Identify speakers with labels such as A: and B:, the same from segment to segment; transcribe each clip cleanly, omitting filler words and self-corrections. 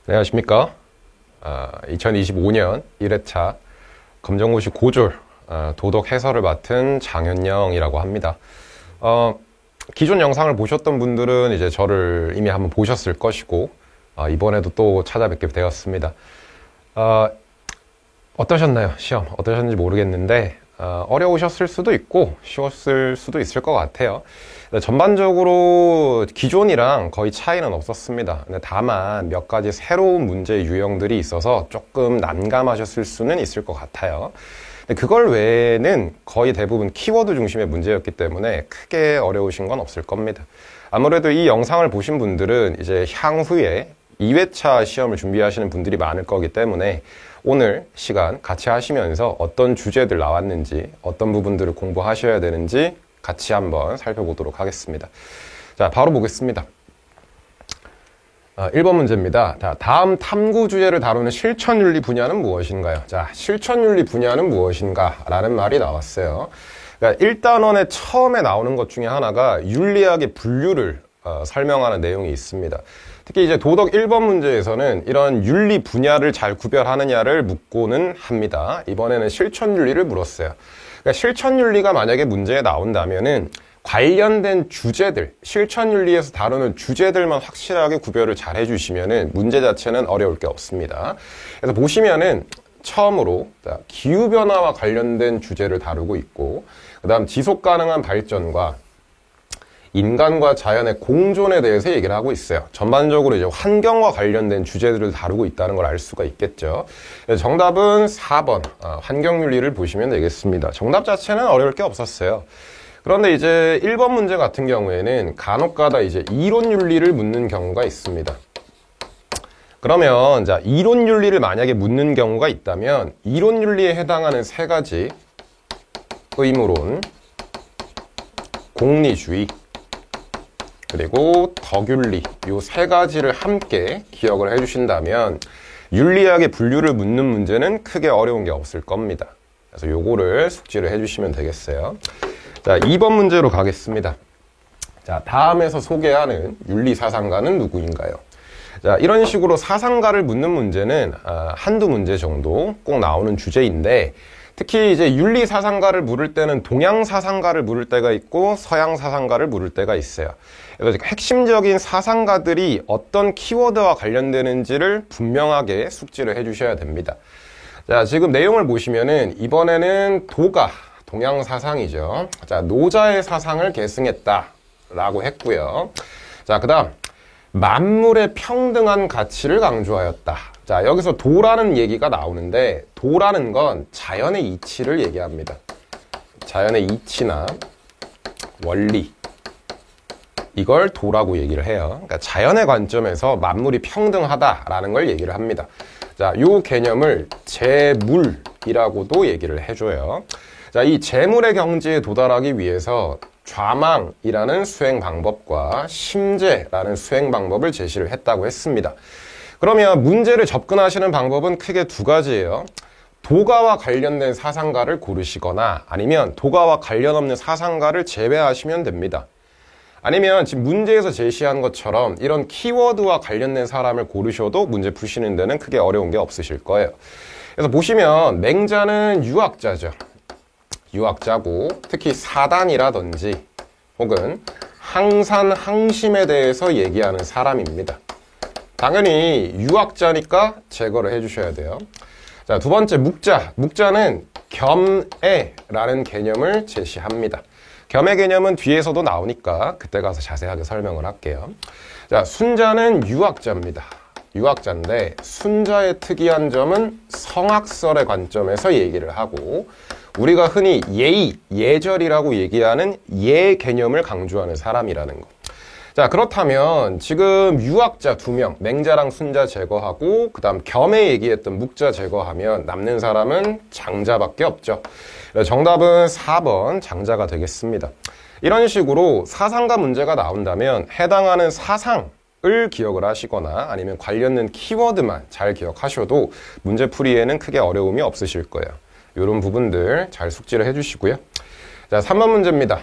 A: 안녕하십니까. 2025년 1회차 검정고시 고졸 도덕 해설을 맡은 장현영이라고 합니다. 기존 영상을 보셨던 분들은 이제 저를 이미 한번 보셨을 것이고, 이번에도 또 찾아뵙게 되었습니다. 어떠셨나요? 시험 어떠셨는지 모르겠는데, 어려우셨을 수도 있고 쉬웠을 수도 있을 것 같아요. 전반적으로 기존이랑 거의 차이는 없었습니다. 근데 다만 몇 가지 새로운 문제 유형들이 있어서 조금 난감하셨을 수는 있을 것 같아요. 근데 그걸 외에는 거의 대부분 키워드 중심의 문제였기 때문에 크게 어려우신 건 없을 겁니다. 아무래도 이 영상을 보신 분들은 이제 향후에 2회차 시험을 준비하시는 분들이 많을 거기 때문에 오늘 시간 같이 하시면서 어떤 주제들 나왔는지, 어떤 부분들을 공부하셔야 되는지 같이 한번 살펴보도록 하겠습니다. 자, 바로 보겠습니다. 1번 문제입니다. 자, 다음 탐구 주제를 다루는 실천윤리 분야는 무엇인가요? 자, 실천윤리 분야는 무엇인가? 라는 말이 나왔어요. 그러니까 1단원에 처음에 나오는 것 중에 하나가 윤리학의 분류를 설명하는 내용이 있습니다. 특히 이제 도덕 1번 문제에서는 이런 윤리 분야를 잘 구별하느냐를 묻고는 합니다. 이번에는 실천윤리를 물었어요. 그러니까 실천윤리가 만약에 문제에 나온다면은 관련된 주제들, 실천윤리에서 다루는 주제들만 확실하게 구별을 잘 해주시면은 문제 자체는 어려울 게 없습니다. 그래서 보시면은 처음으로 기후변화와 관련된 주제를 다루고 있고, 그 다음 지속가능한 발전과 인간과 자연의 공존에 대해서 얘기를 하고 있어요. 전반적으로 이제 환경과 관련된 주제들을 다루고 있다는 걸 알 수가 있겠죠. 정답은 4번, 환경윤리를 보시면 되겠습니다. 정답 자체는 어려울 게 없었어요. 그런데 이제 1번 문제 같은 경우에는 간혹가다 이제 이론윤리를 묻는 경우가 있습니다. 그러면 자, 이론윤리를 만약에 묻는 경우가 있다면 이론윤리에 해당하는 세 가지, 의무론, 공리주의, 그리고 덕윤리, 이 세 가지를 함께 기억을 해주신다면 윤리학의 분류를 묻는 문제는 크게 어려운 게 없을 겁니다. 그래서 요거를 숙지를 해주시면 되겠어요. 자, 2번 문제로 가겠습니다. 자, 다음에서 소개하는 윤리사상가는 누구인가요? 자, 이런 식으로 사상가를 묻는 문제는 한두 문제 정도 꼭 나오는 주제인데, 특히 이제 윤리사상가를 물을 때는 동양사상가를 물을 때가 있고 서양사상가를 물을 때가 있어요. 그래서 핵심적인 사상가들이 어떤 키워드와 관련되는지를 분명하게 숙지를 해주셔야 됩니다. 자, 지금 내용을 보시면은 이번에는 도가 동양사상이죠. 자, 노자의 사상을 계승했다라고 했고요. 자, 그 다음 만물의 평등한 가치를 강조하였다. 자, 여기서 도라는 얘기가 나오는데 도라는 건 자연의 이치를 얘기합니다. 자연의 이치나 원리, 이걸 도라고 얘기를 해요. 그러니까 자연의 관점에서 만물이 평등하다라는 걸 얘기를 합니다. 자, 요 개념을 재물이라고도 얘기를 해줘요. 자, 이 재물의 경지에 도달하기 위해서 좌망이라는 수행 방법과 심재라는 수행 방법을 제시를 했다고 했습니다. 그러면 문제를 접근하시는 방법은 크게 두 가지예요. 도가와 관련된 사상가를 고르시거나 아니면 도가와 관련 없는 사상가를 제외하시면 됩니다. 아니면 지금 문제에서 제시한 것처럼 이런 키워드와 관련된 사람을 고르셔도 문제 푸시는 데는 크게 어려운 게 없으실 거예요. 그래서 보시면 맹자는 유학자죠. 유학자고 특히 사단이라든지 혹은 항산항심에 대해서 얘기하는 사람입니다. 당연히 유학자니까 제거를 해주셔야 돼요. 자, 두 번째 묵자. 묵자는 겸애라는 개념을 제시합니다. 겸의 개념은 뒤에서도 나오니까 그때 가서 자세하게 설명을 할게요. 자, 순자는 유학자입니다. 유학자인데 순자의 특이한 점은 성악설의 관점에서 얘기를 하고 우리가 흔히 예의, 예절이라고 얘기하는 예 개념을 강조하는 사람이라는 거. 자, 그렇다면 지금 유학자 2명, 맹자랑 순자 제거하고 그 다음 겸에 얘기했던 묵자 제거하면 남는 사람은 장자밖에 없죠. 정답은 4번 장자가 되겠습니다. 이런 식으로 사상가 문제가 나온다면 해당하는 사상을 기억을 하시거나 아니면 관련된 키워드만 잘 기억하셔도 문제풀이에는 크게 어려움이 없으실 거예요. 이런 부분들 잘 숙지를 해주시고요. 자, 3번 문제입니다.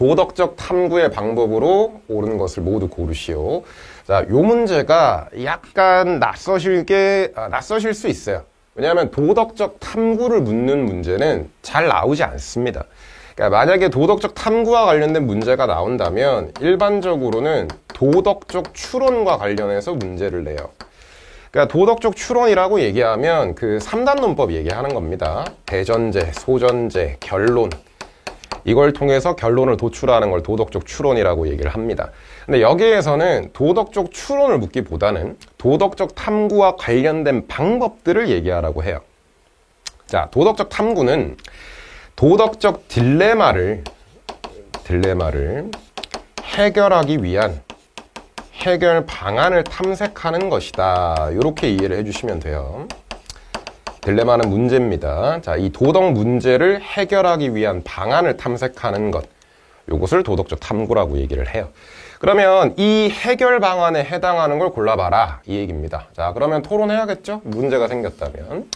A: 도덕적 탐구의 방법으로 옳은 것을 모두 고르시오. 자, 요 문제가 약간 낯서실 수 있어요. 왜냐하면 도덕적 탐구를 묻는 문제는 잘 나오지 않습니다. 그러니까 만약에 도덕적 탐구와 관련된 문제가 나온다면 일반적으로는 도덕적 추론과 관련해서 문제를 내요. 그러니까 도덕적 추론이라고 얘기하면 그 3단 논법 얘기하는 겁니다. 대전제, 소전제, 결론. 이걸 통해서 결론을 도출하는 걸 도덕적 추론이라고 얘기를 합니다. 근데 여기에서는 도덕적 추론을 묻기보다는 도덕적 탐구와 관련된 방법들을 얘기하라고 해요. 자, 도덕적 탐구는 도덕적 딜레마를 해결하기 위한 해결 방안을 탐색하는 것이다. 이렇게 이해를 해주시면 돼요. 딜레마는 문제입니다. 자, 이 도덕 문제를 해결하기 위한 방안을 탐색하는 것. 이것을 도덕적 탐구라고 얘기를 해요. 그러면 이 해결 방안에 해당하는 걸 골라봐라. 이 얘기입니다. 자, 그러면 토론해야겠죠? 문제가 생겼다면.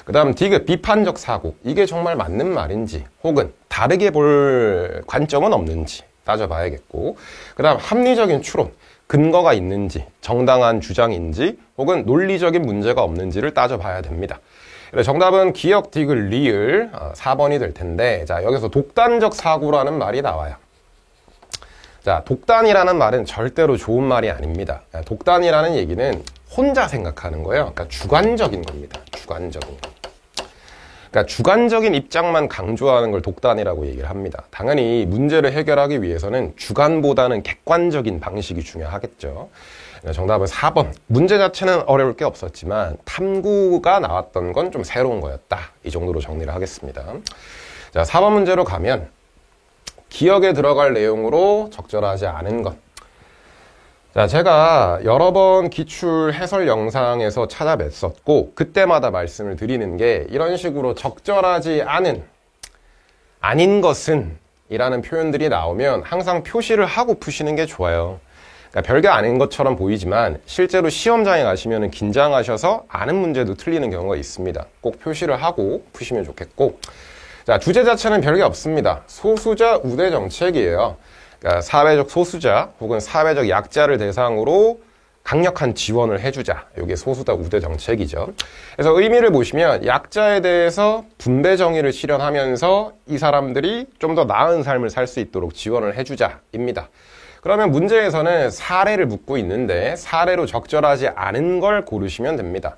A: 그 다음 디귿, 비판적 사고. 이게 정말 맞는 말인지 혹은 다르게 볼 관점은 없는지 따져봐야겠고, 그 다음 합리적인 추론. 근거가 있는지, 정당한 주장인지 혹은 논리적인 문제가 없는지를 따져봐야 됩니다. 정답은 기역, 디귿, 리을 4번이 될 텐데, 자, 여기서 독단적 사고라는 말이 나와요. 자, 독단이라는 말은 절대로 좋은 말이 아닙니다. 독단이라는 얘기는 혼자 생각하는 거예요. 그러니까 주관적인 겁니다. 주관적인 거. 그러니까 주관적인 입장만 강조하는 걸 독단이라고 얘기를 합니다. 당연히 문제를 해결하기 위해서는 주관보다는 객관적인 방식이 중요하겠죠. 정답은 4번. 문제 자체는 어려울 게 없었지만 탐구가 나왔던 건 좀 새로운 거였다. 이 정도로 정리를 하겠습니다. 자, 4번 문제로 가면 기억에 들어갈 내용으로 적절하지 않은 것. 자, 제가 여러 번 기출 해설 영상에서 찾아뵀었고 그때마다 말씀을 드리는 게 이런 식으로 적절하지 않은, 아닌 것은 이라는 표현들이 나오면 항상 표시를 하고 푸시는 게 좋아요. 그러니까 별게 아닌 것처럼 보이지만 실제로 시험장에 가시면 긴장하셔서 아는 문제도 틀리는 경우가 있습니다. 꼭 표시를 하고 푸시면 좋겠고, 자, 주제 자체는 별게 없습니다. 소수자 우대 정책이에요. 그러니까 사회적 소수자 혹은 사회적 약자를 대상으로 강력한 지원을 해주자. 이게 소수자 우대 정책이죠. 그래서 의미를 보시면 약자에 대해서 분배 정의를 실현하면서 이 사람들이 좀 더 나은 삶을 살 수 있도록 지원을 해주자입니다. 그러면 문제에서는 사례를 묻고 있는데 사례로 적절하지 않은 걸 고르시면 됩니다.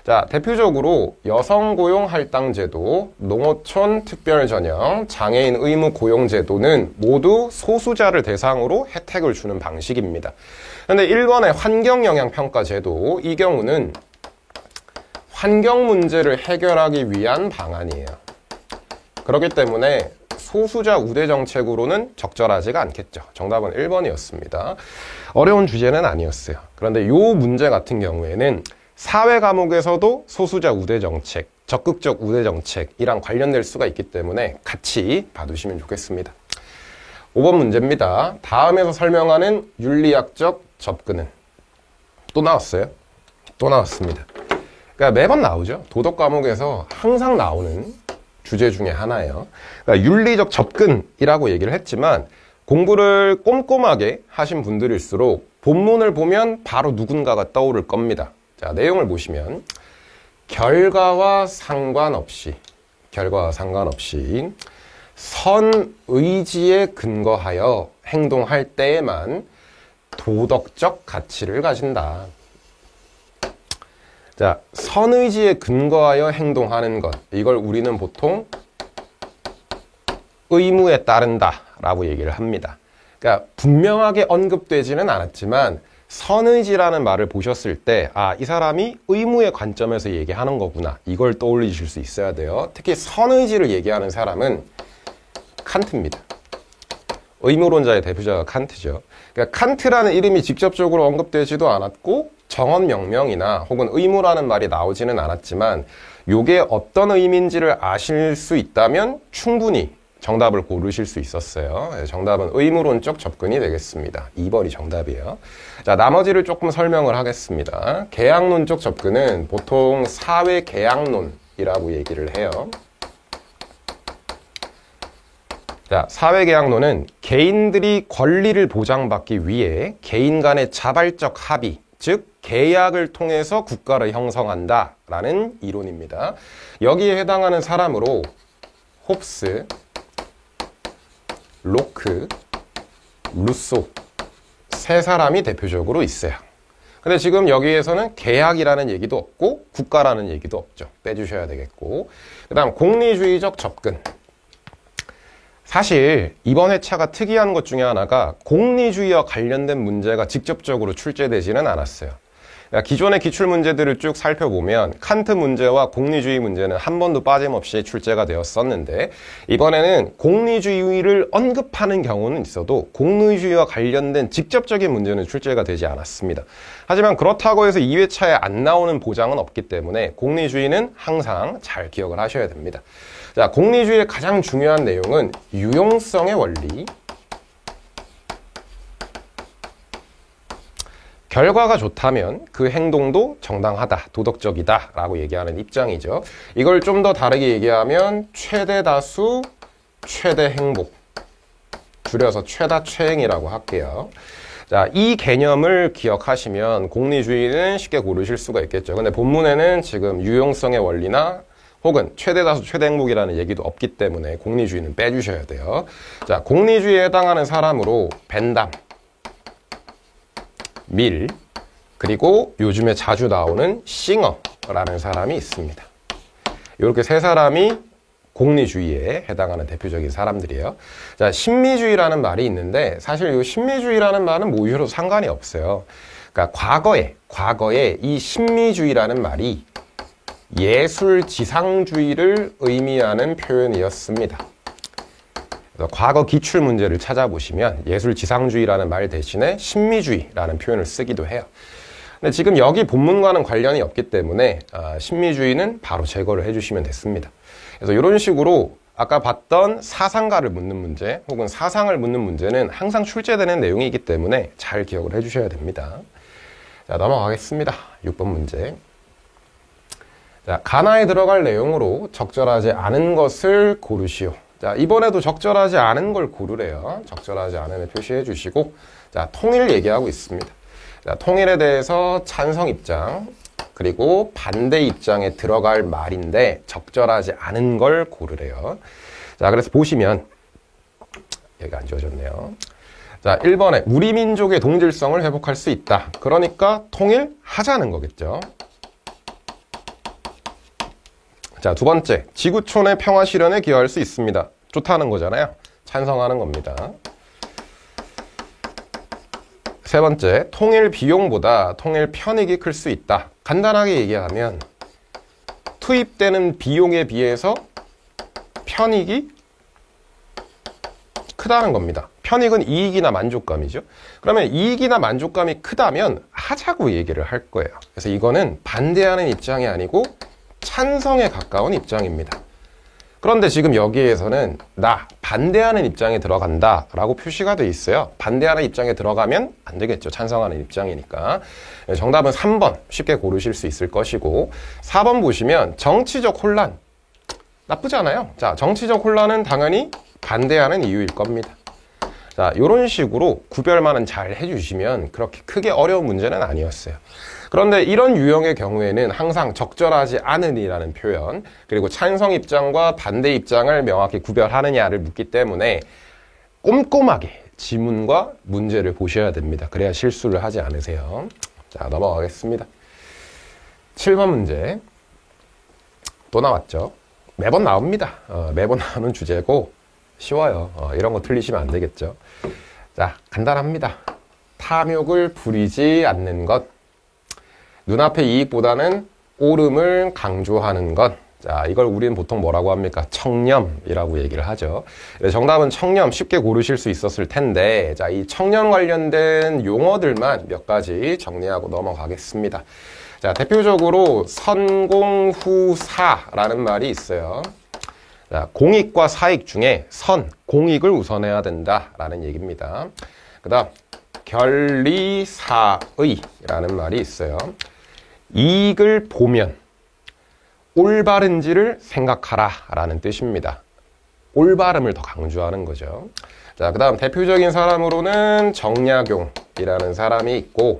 A: 자, 대표적으로 여성고용할당제도, 농어촌 특별전형, 장애인 의무 고용제도는 모두 소수자를 대상으로 혜택을 주는 방식입니다. 그런데 1번의 환경영향평가제도, 이 경우는 환경 문제를 해결하기 위한 방안이에요. 그렇기 때문에 소수자 우대 정책으로는 적절하지가 않겠죠. 정답은 1번이었습니다. 어려운 주제는 아니었어요. 그런데 이 문제 같은 경우에는 사회 과목에서도 소수자 우대 정책, 적극적 우대 정책이랑 관련될 수가 있기 때문에 같이 봐두시면 좋겠습니다. 5번 문제입니다. 다음에서 설명하는 윤리학적 접근은? 또 나왔어요. 또 나왔습니다. 그러니까 매번 나오죠. 도덕 과목에서 항상 나오는 주제 중에 하나예요. 그러니까 윤리적 접근이라고 얘기를 했지만 공부를 꼼꼼하게 하신 분들일수록 본문을 보면 바로 누군가가 떠오를 겁니다. 자, 내용을 보시면 결과와 상관없이 선의지에 근거하여 행동할 때에만 도덕적 가치를 가진다. 자, 선의지에 근거하여 행동하는 것, 이걸 우리는 보통 의무에 따른다 라고 얘기를 합니다. 그러니까 분명하게 언급되지는 않았지만 선의지라는 말을 보셨을 때, 아, 이 사람이 의무의 관점에서 얘기하는 거구나, 이걸 떠올리실 수 있어야 돼요. 특히 선의지를 얘기하는 사람은 칸트입니다. 의무론자의 대표자가 칸트죠. 그러니까 칸트라는 이름이 직접적으로 언급되지도 않았고 정언 명명이나 혹은 의무라는 말이 나오지는 않았지만 이게 어떤 의미인지를 아실 수 있다면 충분히 정답을 고르실 수 있었어요. 정답은 의무론적 접근이 되겠습니다. 2번이 정답이에요. 자, 나머지를 조금 설명을 하겠습니다. 계약론적 접근은 보통 사회계약론이라고 얘기를 해요. 자, 사회계약론은 개인들이 권리를 보장받기 위해 개인 간의 자발적 합의, 즉 계약을 통해서 국가를 형성한다 라는 이론입니다. 여기에 해당하는 사람으로 홉스, 로크, 루소 세 사람이 대표적으로 있어요. 근데 지금 여기에서는 계약이라는 얘기도 없고 국가라는 얘기도 없죠. 빼주셔야 되겠고, 그 다음 공리주의적 접근. 사실 이번 회차가 특이한 것 중에 하나가 공리주의와 관련된 문제가 직접적으로 출제되지는 않았어요. 그러니까 기존의 기출문제들을 쭉 살펴보면 칸트 문제와 공리주의 문제는 한 번도 빠짐없이 출제가 되었었는데, 이번에는 공리주의를 언급하는 경우는 있어도 공리주의와 관련된 직접적인 문제는 출제가 되지 않았습니다. 하지만 그렇다고 해서 2회차에 안 나오는 보장은 없기 때문에 공리주의는 항상 잘 기억을 하셔야 됩니다. 자, 공리주의의 가장 중요한 내용은 유용성의 원리, 결과가 좋다면 그 행동도 정당하다, 도덕적이다 라고 얘기하는 입장이죠. 이걸 좀 더 다르게 얘기하면 최대 다수, 최대 행복, 줄여서 최다 최행이라고 할게요. 자, 이 개념을 기억하시면 공리주의는 쉽게 고르실 수가 있겠죠. 근데 본문에는 지금 유용성의 원리나 혹은 최대 다수, 최대 행복이라는 얘기도 없기 때문에 공리주의는 빼주셔야 돼요. 자, 공리주의에 해당하는 사람으로 벤담, 밀, 그리고 요즘에 자주 나오는 싱어라는 사람이 있습니다. 이렇게 세 사람이 공리주의에 해당하는 대표적인 사람들이에요. 자, 신미주의라는 말이 있는데 사실 이 신미주의라는 말은 모의어로 상관이 없어요. 그러니까 과거에 이 신미주의라는 말이 예술지상주의를 의미하는 표현이었습니다. 과거 기출 문제를 찾아보시면 예술지상주의라는 말 대신에 신미주의라는 표현을 쓰기도 해요. 근데 지금 여기 본문과는 관련이 없기 때문에 신미주의는 바로 제거를 해주시면 됐습니다. 그래서 이런 식으로 아까 봤던 사상가를 묻는 문제 혹은 사상을 묻는 문제는 항상 출제되는 내용이기 때문에 잘 기억을 해주셔야 됩니다. 자, 넘어가겠습니다. 6번 문제. 자, 가나에 들어갈 내용으로 적절하지 않은 것을 고르시오. 자, 이번에도 적절하지 않은 걸 고르래요. 적절하지 않음을 표시해 주시고, 자, 통일 얘기하고 있습니다. 자, 통일에 대해서 찬성 입장, 그리고 반대 입장에 들어갈 말인데 적절하지 않은 걸 고르래요. 자, 그래서 보시면 여기 안 지워졌네요. 자, 1번에 우리 민족의 동질성을 회복할 수 있다. 그러니까 통일하자는 거겠죠. 자, 두 번째, 지구촌의 평화 실현에 기여할 수 있습니다. 좋다는 거잖아요. 찬성하는 겁니다. 세 번째, 통일 비용보다 통일 편익이 클 수 있다. 간단하게 얘기하면 투입되는 비용에 비해서 편익이 크다는 겁니다. 편익은 이익이나 만족감이죠. 그러면 이익이나 만족감이 크다면 하자고 얘기를 할 거예요. 그래서 이거는 반대하는 입장이 아니고 찬성에 가까운 입장입니다. 그런데 지금 여기에서는 나 반대하는 입장에 들어간다 라고 표시가 돼 있어요. 반대하는 입장에 들어가면 안 되겠죠. 찬성하는 입장이니까. 정답은 3번 쉽게 고르실 수 있을 것이고, 4번 보시면 정치적 혼란, 나쁘지 않아요. 자, 정치적 혼란은 당연히 반대하는 이유일 겁니다. 자, 이런 식으로 구별만은 잘 해주시면 그렇게 크게 어려운 문제는 아니었어요. 그런데 이런 유형의 경우에는 항상 적절하지 않으니라는 표현, 그리고 찬성 입장과 반대 입장을 명확히 구별하느냐를 묻기 때문에 꼼꼼하게 지문과 문제를 보셔야 됩니다. 그래야 실수를 하지 않으세요. 자, 넘어가겠습니다. 7번 문제. 또 나왔죠. 매번 나옵니다. 매번 나오는 주제고 쉬워요. 이런 거 틀리시면 안 되겠죠. 자, 간단합니다. 탐욕을 부리지 않는 것. 눈앞의 이익보다는 옳음을 강조하는 것. 자, 이걸 우리는 보통 뭐라고 합니까? 청렴이라고 얘기를 하죠. 정답은 청렴 쉽게 고르실 수 있었을 텐데, 자, 이 청렴 관련된 용어들만 몇 가지 정리하고 넘어가겠습니다. 자, 대표적으로 선공후사라는 말이 있어요. 자, 공익과 사익 중에 공익을 우선해야 된다라는 얘기입니다. 그 다음 결리사의라는 말이 있어요. 이익을 보면 올바른지를 생각하라 라는 뜻입니다. 올바름을 더 강조하는 거죠. 자, 그 다음 대표적인 사람으로는 정약용이라는 사람이 있고,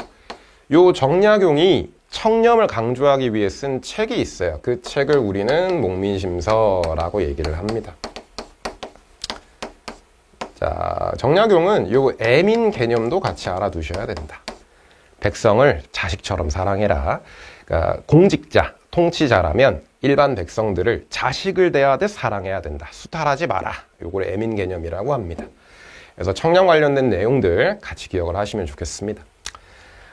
A: 요 정약용이 청렴을 강조하기 위해 쓴 책이 있어요. 그 책을 우리는 목민심서라고 얘기를 합니다. 자, 정약용은 요 애민 개념도 같이 알아두셔야 된다. 백성을 자식처럼 사랑해라. 그러니까 공직자, 통치자라면 일반 백성들을 자식을 대하듯 사랑해야 된다. 수탈하지 마라. 요걸 애민 개념이라고 합니다. 그래서 청렴 관련된 내용들 같이 기억을 하시면 좋겠습니다.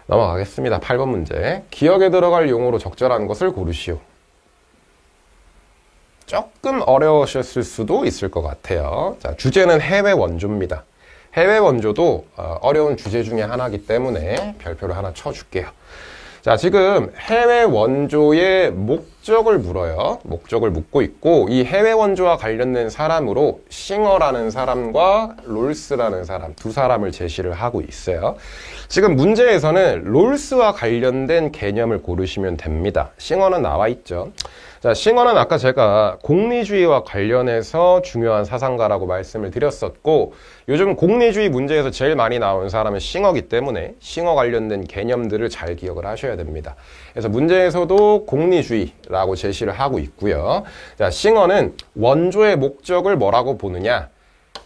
A: 넘어가겠습니다. 8번 문제. 기억에 들어갈 용어로 적절한 것을 고르시오. 조금 어려우셨을 수도 있을 것 같아요. 자, 주제는 해외 원조입니다. 해외 원조도 어려운 주제 중에 하나이기 때문에 별표를 하나 쳐줄게요. 자, 지금 해외 원조의 목적을 물어요. 목적을 묻고 있고, 이 해외 원조와 관련된 사람으로 싱어라는 사람과 롤스라는 사람, 두 사람을 제시를 하고 있어요. 지금 문제에서는 롤스와 관련된 개념을 고르시면 됩니다. 싱어는 나와 있죠. 자, 싱어는 아까 제가 공리주의와 관련해서 중요한 사상가라고 말씀을 드렸었고, 요즘 공리주의 문제에서 제일 많이 나오는 사람은 싱어이기 때문에 싱어 관련된 개념들을 잘 기억을 하셔야 됩니다. 그래서 문제에서도 공리주의라고 제시를 하고 있고요. 자, 싱어는 원조의 목적을 뭐라고 보느냐?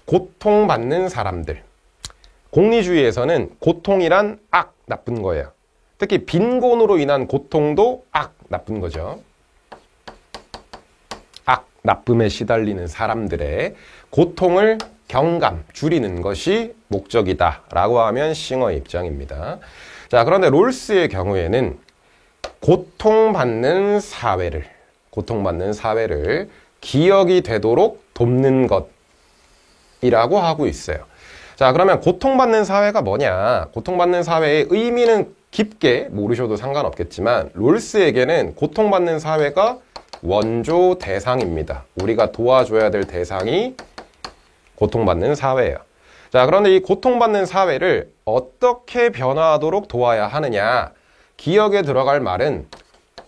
A: 고통받는 사람들. 공리주의에서는 고통이란 악, 나쁜 거예요. 특히 빈곤으로 인한 고통도 악, 나쁜 거죠. 악, 나쁨에 시달리는 사람들의 고통을 경감, 줄이는 것이 목적이다 라고 하면 싱어의 입장입니다. 자, 그런데 롤스의 경우에는 고통받는 사회를 기억이 되도록 돕는 것이라고 하고 있어요. 자, 그러면 고통받는 사회가 뭐냐? 고통받는 사회의 의미는 깊게 모르셔도 상관없겠지만 롤스에게는 고통받는 사회가 원조 대상입니다. 우리가 도와줘야 될 대상이 고통받는 사회예요. 자, 그런데 이 고통받는 사회를 어떻게 변화하도록 도와야 하느냐? 기억에 들어갈 말은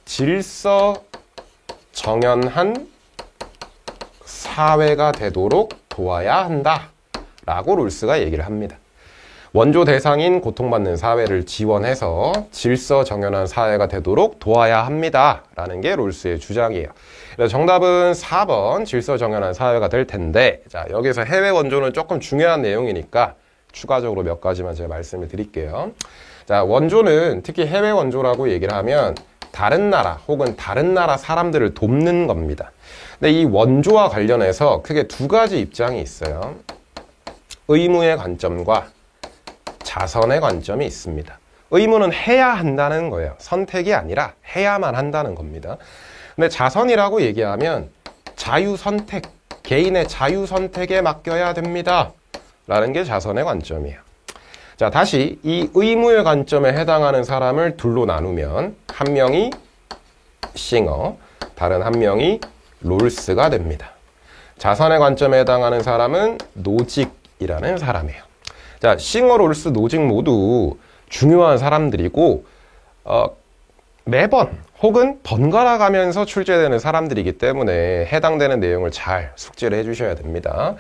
A: 질서 정연한 사회가 되도록 도와야 한다 라고 롤스가 얘기를 합니다. 원조 대상인 고통받는 사회를 지원해서 질서 정연한 사회가 되도록 도와야 합니다 라는 게 롤스의 주장이에요. 그래서 정답은 4번 질서 정연한 사회가 될 텐데, 자, 여기서 해외 원조는 조금 중요한 내용이니까 추가적으로 몇 가지만 제가 말씀을 드릴게요. 자, 원조는 특히 해외 원조라고 얘기를 하면 다른 나라 혹은 다른 나라 사람들을 돕는 겁니다. 근데 이 원조와 관련해서 크게 두 가지 입장이 있어요. 의무의 관점과 자선의 관점이 있습니다. 의무는 해야 한다는 거예요. 선택이 아니라 해야만 한다는 겁니다. 근데 자선이라고 얘기하면 자유선택, 개인의 자유선택에 맡겨야 됩니다 라는 게 자선의 관점이에요. 자, 다시 이 의무의 관점에 해당하는 사람을 둘로 나누면 한 명이 싱어, 다른 한 명이 롤스가 됩니다. 자선의 관점에 해당하는 사람은 노직이라는 사람이에요. 자, 싱어, 롤스, 노직 모두 중요한 사람들이고 매번 혹은 번갈아 가면서 출제되는 사람들이기 때문에 해당되는 내용을 잘 숙지를 해주셔야 됩니다.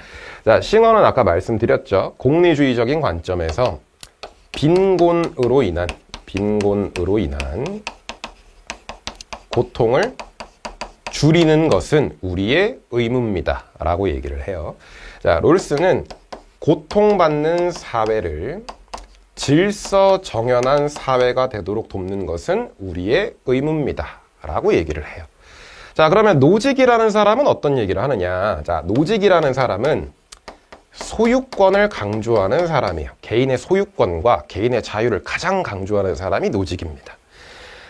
A: 자, 싱어는 아까 말씀드렸죠. 공리주의적인 관점에서 빈곤으로 인한 고통을 줄이는 것은 우리의 의무입니다 라고 얘기를 해요. 자, 롤스는 고통받는 사회를 질서 정연한 사회가 되도록 돕는 것은 우리의 의무입니다 라고 얘기를 해요. 자, 그러면 노직이라는 사람은 어떤 얘기를 하느냐? 자, 노직이라는 사람은 소유권을 강조하는 사람이에요. 개인의 소유권과 개인의 자유를 가장 강조하는 사람이 노직입니다.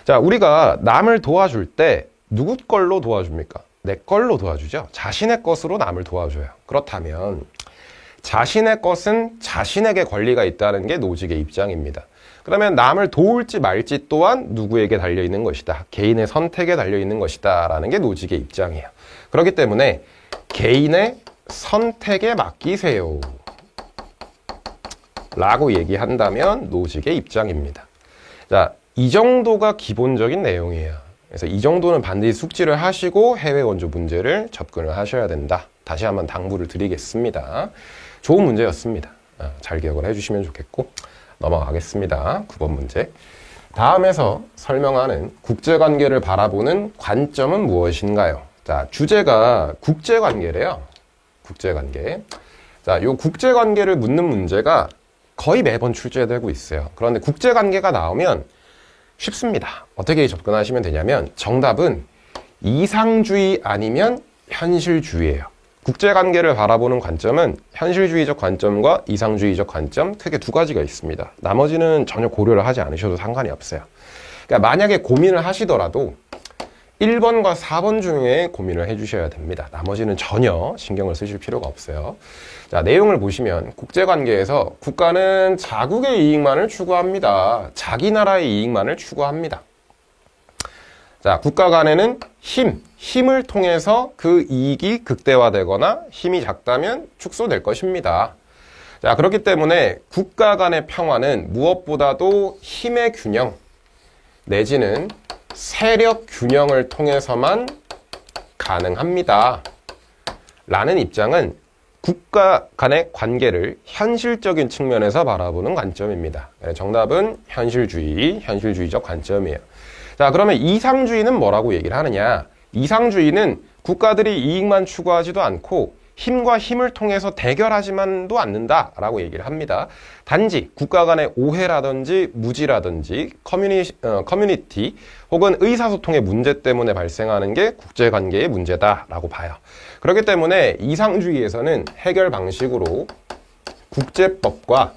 A: 자, 우리가 남을 도와줄 때 누구 걸로 도와줍니까? 내 걸로 도와주죠. 자신의 것으로 남을 도와줘요. 그렇다면 자신의 것은 자신에게 권리가 있다는 게 노직의 입장입니다. 그러면 남을 도울지 말지 또한 누구에게 달려있는 것이다. 개인의 선택에 달려있는 것이다 라는 게 노직의 입장이에요. 그렇기 때문에 개인의 선택에 맡기세요 라고 얘기한다면 노직의 입장입니다. 자, 이 정도가 기본적인 내용이에요. 그래서 이 정도는 반드시 숙지를 하시고 해외 원조 문제를 접근을 하셔야 된다 다시 한번 당부를 드리겠습니다. 좋은 문제였습니다. 잘 기억을 해주시면 좋겠고 넘어가겠습니다. 9번 문제. 다음에서 설명하는 국제관계를 바라보는 관점은 무엇인가요? 자, 주제가 국제관계래요. 국제관계. 자, 요 국제관계를 묻는 문제가 거의 매번 출제되고 있어요. 그런데 국제관계가 나오면 쉽습니다. 어떻게 접근하시면 되냐면 정답은 이상주의 아니면 현실주의예요. 국제관계를 바라보는 관점은 현실주의적 관점과 이상주의적 관점 크게 두 가지가 있습니다. 나머지는 전혀 고려를 하지 않으셔도 상관이 없어요. 그러니까 만약에 고민을 하시더라도 1번과 4번 중에 고민을 해주셔야 됩니다. 나머지는 전혀 신경을 쓰실 필요가 없어요. 자, 내용을 보시면 국제관계에서 국가는 자국의 이익만을 추구합니다. 자기 나라의 이익만을 추구합니다. 자, 국가 간에는 힘을 통해서 그 이익이 극대화되거나 힘이 작다면 축소될 것입니다. 자, 그렇기 때문에 국가 간의 평화는 무엇보다도 힘의 균형 내지는 세력 균형을 통해서만 가능합니다. 라는 입장은 국가 간의 관계를 현실적인 측면에서 바라보는 관점입니다. 정답은 현실주의적 관점이에요. 자, 그러면 이상주의는 뭐라고 얘기를 하느냐? 이상주의는 국가들이 이익만 추구하지도 않고 힘과 힘을 통해서 대결하지만도 않는다라고 얘기를 합니다. 단지 국가 간의 오해라든지 무지라든지 커뮤니티 혹은 의사소통의 문제 때문에 발생하는 게 국제관계의 문제다라고 봐요. 그렇기 때문에 이상주의에서는 해결 방식으로 국제법과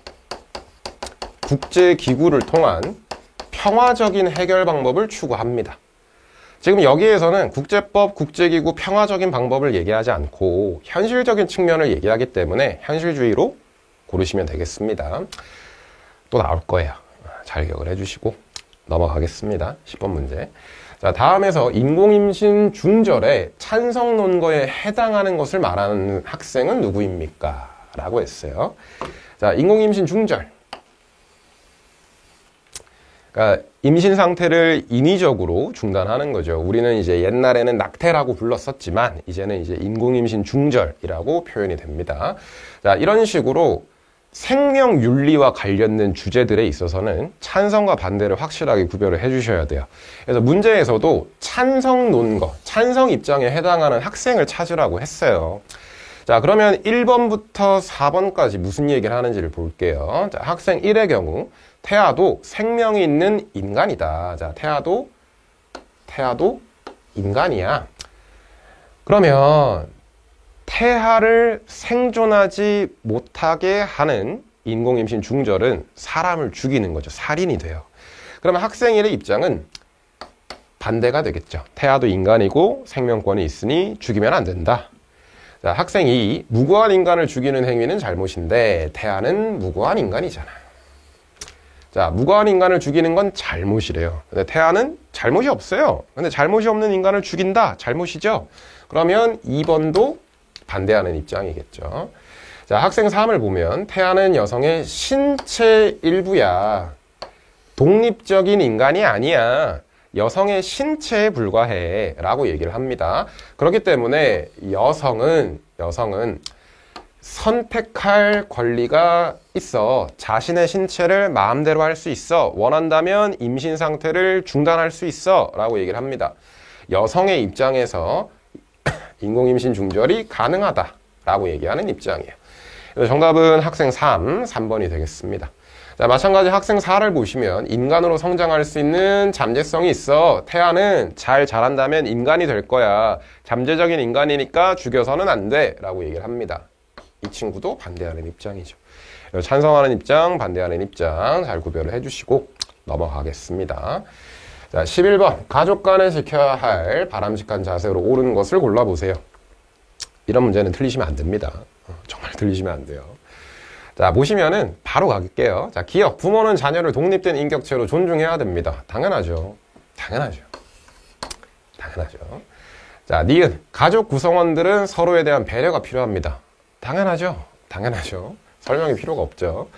A: 국제기구를 통한 평화적인 해결 방법을 추구합니다. 지금 여기에서는 국제법, 국제기구, 평화적인 방법을 얘기하지 않고 현실적인 측면을 얘기하기 때문에 현실주의로 고르시면 되겠습니다. 또 나올 거예요. 잘 기억을 해주시고 넘어가겠습니다. 10번 문제. 자, 다음에서 인공임신 중절에 찬성 논거에 해당하는 것을 말하는 학생은 누구입니까? 라고 했어요. 자, 인공임신 중절. 그러니까 임신 상태를 인위적으로 중단하는 거죠. 우리는 이제 옛날에는 낙태라고 불렀었지만 이제는 이제 인공임신 중절이라고 표현이 됩니다. 자, 이런 식으로 생명 윤리와 관련된 주제들에 있어서는 찬성과 반대를 확실하게 구별을 해주셔야 돼요. 그래서 문제에서도 찬성 논거, 찬성 입장에 해당하는 학생을 찾으라고 했어요. 자, 그러면 1번부터 4번까지 무슨 얘기를 하는지를 볼게요. 자, 학생 1의 경우 태아도 생명이 있는 인간이다. 자, 태아도 인간이야. 그러면 태아를 생존하지 못하게 하는 인공임신 중절은 사람을 죽이는 거죠. 살인이 돼요. 그러면 학생 1의 입장은 반대가 되겠죠. 태아도 인간이고 생명권이 있으니 죽이면 안 된다. 자, 학생 2, 무고한 인간을 죽이는 행위는 잘못인데 태아는 무고한 인간이잖아. 자, 무고한 인간을 죽이는 건 잘못이래요. 근데 태아는 잘못이 없어요. 근데 잘못이 없는 인간을 죽인다? 잘못이죠? 그러면 2번도 반대하는 입장이겠죠. 자, 학생 3을 보면 태아는 여성의 신체 일부야. 독립적인 인간이 아니야. 여성의 신체에 불과해. 라고 얘기를 합니다. 그렇기 때문에 여성은 선택할 권리가 있어. 자신의 신체를 마음대로 할 수 있어. 원한다면 임신 상태를 중단할 수 있어. 라고 얘기를 합니다. 여성의 입장에서 인공임신 중절이 가능하다. 라고 얘기하는 입장이에요. 그래서 정답은 학생 3번이 되겠습니다. 자, 마찬가지 학생 4를 보시면 인간으로 성장할 수 있는 잠재성이 있어. 태아는 잘 자란다면 인간이 될 거야. 잠재적인 인간이니까 죽여서는 안 돼. 라고 얘기를 합니다. 이 친구도 반대하는 입장이죠. 찬성하는 입장, 반대하는 입장 잘 구별을 해주시고 넘어가겠습니다. 자, 11번. 가족 간에 지켜야 할 바람직한 자세로 옳은 것을 골라보세요. 이런 문제는 틀리시면 안 됩니다. 정말 틀리시면 안 돼요. 자, 보시면은 바로 가볼게요. 자, 기억. 부모는 자녀를 독립된 인격체로 존중해야 됩니다. 당연하죠. 자, 니은. 가족 구성원들은 서로에 대한 배려가 필요합니다. 당연하죠. 설명이 필요가 없죠.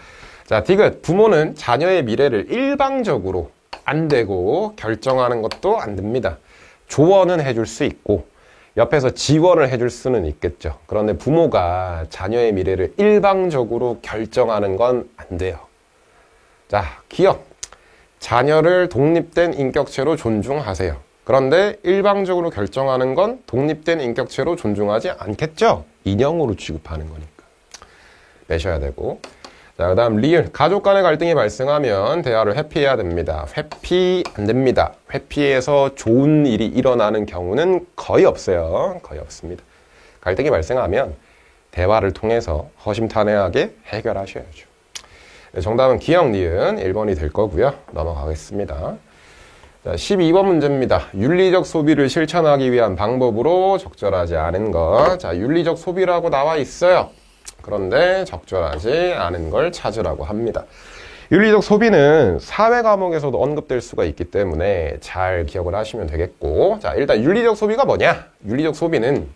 A: 자, 디귿. 부모는 자녀의 미래를 일방적으로 안 되고 결정하는 것도 안 됩니다. 조언은 해줄 수 있고 옆에서 지원을 해줄 수는 있겠죠. 그런데 부모가 자녀의 미래를 일방적으로 결정하는 건 안 돼요. 자, 기억. 자녀를 독립된 인격체로 존중하세요. 그런데 일방적으로 결정하는 건 독립된 인격체로 존중하지 않겠죠? 인형으로 취급하는 거니까. 빼셔야 되고. 자, 그 다음 리을. 가족 간의 갈등이 발생하면 대화를 회피해야 됩니다. 회피 안 됩니다. 회피해서 좋은 일이 일어나는 경우는 거의 없어요. 거의 없습니다. 갈등이 발생하면 대화를 통해서 허심탄회하게 해결하셔야죠. 네, 정답은 기억, 니은 1번이 될 거고요. 넘어가겠습니다. 자, 12번 문제입니다. 윤리적 소비를 실천하기 위한 방법으로 적절하지 않은 것. 자, 윤리적 소비라고 나와 있어요. 그런데 적절하지 않은 걸 찾으라고 합니다. 윤리적 소비는 사회 과목에서도 언급될 수가 있기 때문에 잘 기억을 하시면 되겠고, 자, 일단 윤리적 소비가 뭐냐? 윤리적 소비는